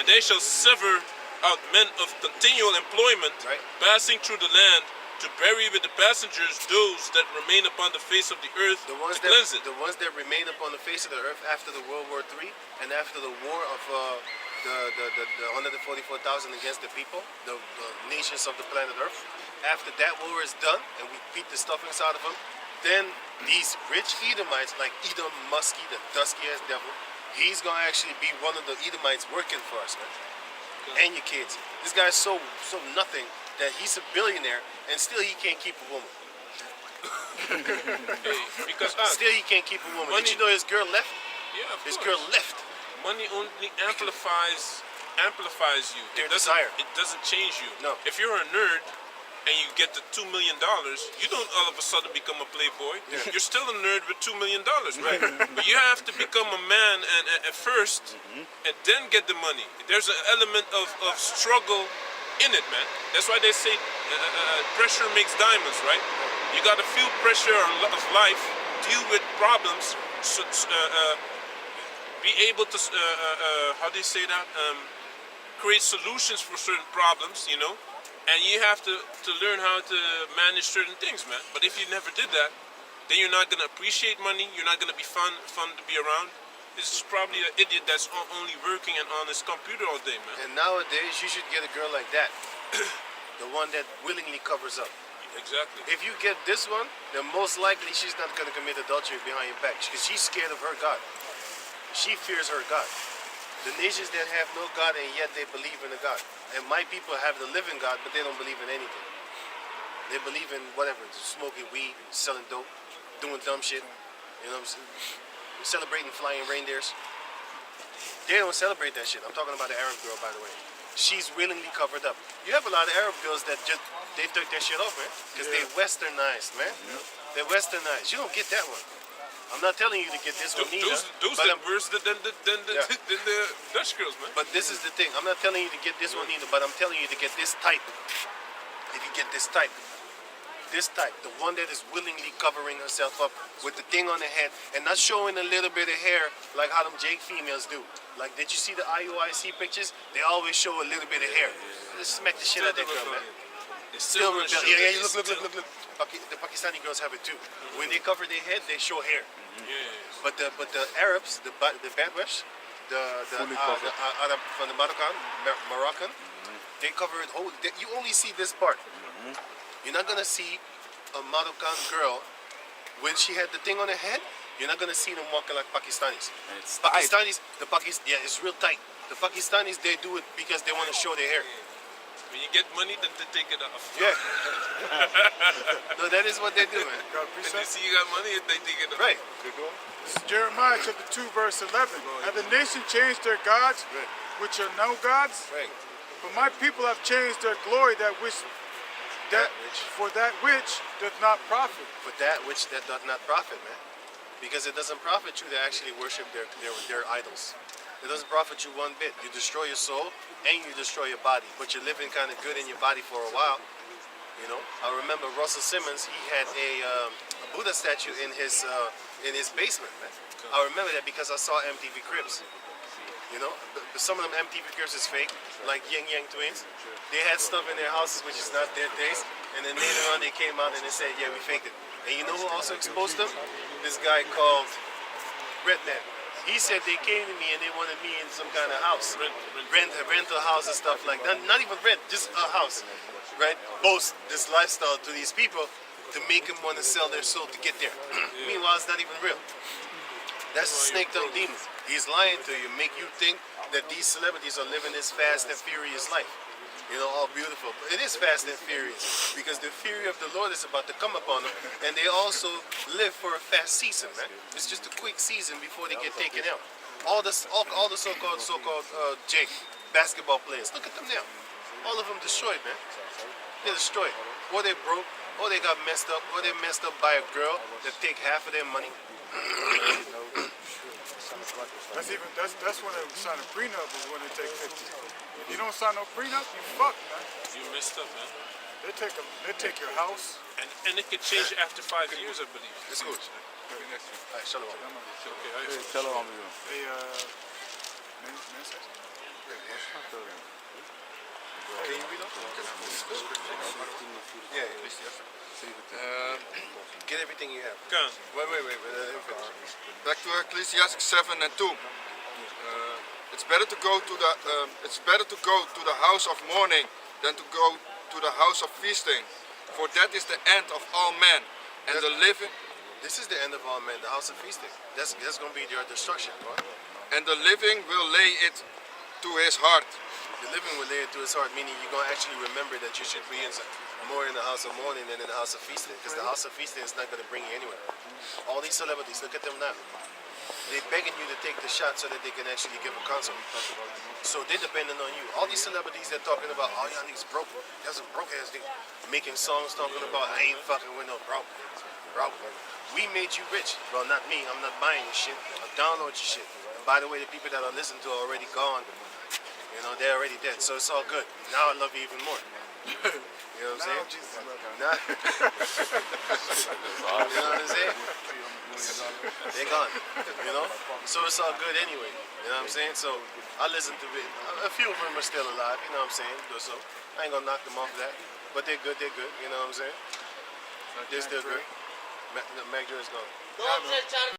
And they shall sever out men of continual employment, passing through the land, to bury with the passengers those that remain upon the face of the earth, to cleanse it. The ones that remain upon the face of the earth after the World War III and after the war of the 144,000 against the people, the nations of the planet Earth. After that war is done and we beat the stuffings out of them, then these rich Edomites, like Edom Muskie, the dusky ass devil, he's gonna actually be one of the Edomites working for us, man. And your kids. This guy's so nothing that he's a billionaire and still he can't keep a woman. Because still he can't keep a woman. Did you know his girl left? Yeah, of his course. girl left. Money only amplifies you. Their desire. It doesn't change you. No. If you're a nerd and you get the $2 million, you don't all of a sudden become a playboy. You're still a nerd with $2 million, right? But you have to become a man and at first, and then get the money. There's an element of struggle in it, man. That's why they say pressure makes diamonds, right? You got to feel pressure of life, deal with problems, be able to, how do you say that? Create solutions for certain problems, you know? And you have to learn how to manage certain things, man. But if you never did that, then you're not going to appreciate money, you're not going to be fun to be around. This is probably an idiot that's only working and on his computer all day, man. And nowadays, you should get a girl like that. The one that willingly covers up. Exactly. If you get this one, then most likely she's not going to commit adultery behind your back because she's scared of her God. She fears her God. The nations that have no God and yet they believe in a God. And my people have the living God, but they don't believe in anything. They believe in whatever, smoking weed, selling dope, doing dumb shit. You know what I'm saying? Celebrating flying reindeers. They don't celebrate that shit. I'm talking about the Arab girl, by the way. She's willingly covered up. You have a lot of Arab girls that just, they took that shit off, man. Because they westernized, man. They're westernized. You don't get that one. I'm not telling you to get this one either. Those are worse than the Dutch girls, man. But this is the thing. I'm not telling you to get this one either, but I'm telling you to get this type. If you get this type, the one that is willingly covering herself up with the thing on the head and not showing a little bit of hair like how them Jake females do. Like, did you see the IUIC pictures? They always show a little bit of hair. Just smack the shit out of that girl, man. It's Still rebellion. rebellion. Yeah, look. The Pakistani girls have it too. When they cover their head, they show hair. But the Arabs, the Badwesh, the Arab from the Moroccan, they cover it whole. You only see this part. You're not gonna see a Moroccan girl when she had the thing on her head. You're not gonna see them walking like Pakistanis. Pakistanis, it's real tight. The Pakistanis, they do it because they want to show their hair. When you get money, then they take it off. Yeah. No, that is what they do, man. When they see you got money, they take it off. Right. This is Jeremiah chapter 2, verse 11. Have the nation changed their gods, which are no gods? Right. But my people have changed their glory, for that which doth not profit. But that which that doth not profit, man. Because it doesn't profit you to actually worship their idols. It doesn't profit you one bit. You destroy your soul and you destroy your body. But you're living kind of good in your body for a while. You know, I remember Russell Simmons. He had a Buddha statue in his basement, man. I remember that because I saw MTV Cribs. You know, some of them MTV Cribs is fake, like Yin Yang Twins. They had stuff in their houses which is not their taste, and then later on they came out and they said, yeah, we faked it. And you know who also exposed them? This guy called Redman. He said they came to me and they wanted me in some kind of house, rental house and stuff like that. Not even rent, just a house, right? Boast this lifestyle to these people to make them want to sell their soul to get there. Meanwhile, it's not even real. That's a snake-tongued demon. He's lying to you, make you think that these celebrities are living this fast and furious life. You know, all beautiful. It is fast and furious because the fury of the Lord is about to come upon them, and they also live for a fast season, man. It's just a quick season before they get taken out. All the so-called Jake basketball players. Look at them now. All of them destroyed, man. They're destroyed. Or they broke, or they got messed up, or they messed up by a girl that take half of their money. That's when they sign a prenup is when they take 50. If you don't sign no prenup, you fucked, man. You messed up, man. They take your house. And it could change after 5 years, I believe. It's good. Alright, shalom. Okay, Shalom. Hey, Can you read off? Yeah. Get everything you have. Kan. Wait. Let him finish. Back to Ecclesiastes 7 and 2. It's better to go to the house of mourning than to go to the house of feasting, for that is the end of all men, and the living. This is the end of all men, the house of feasting. That's going to be your destruction, right? And the living will lay it to his heart. The living will lay it to his heart, meaning you're going to actually remember that you should be more in the house of mourning than in the house of feasting, because the house of feasting is not going to bring you anywhere. All these celebrities, look at them now. They're begging you to take the shot so that they can actually give a concert. So they're depending on you. All these celebrities they're talking about, oh y'all niggas broke. That's a broke ass nigga. Making songs talking about I ain't fucking with no broke. Bro, we made you rich. Well, not me. I'm not buying your shit. I'll download your shit. And by the way, the people that I listen to are already gone. You know, they're already dead. So it's all good. Now I love you even more. You know what I'm saying? Now, you know what I'm saying? They're gone. You know? So it's all good anyway. You know what I'm saying? So I listen to it. A few of them are still alive. You know what I'm saying? So I ain't gonna knock them off that. But they're good. They're good. You know what I'm saying? They're still good. Mac Dre is gone.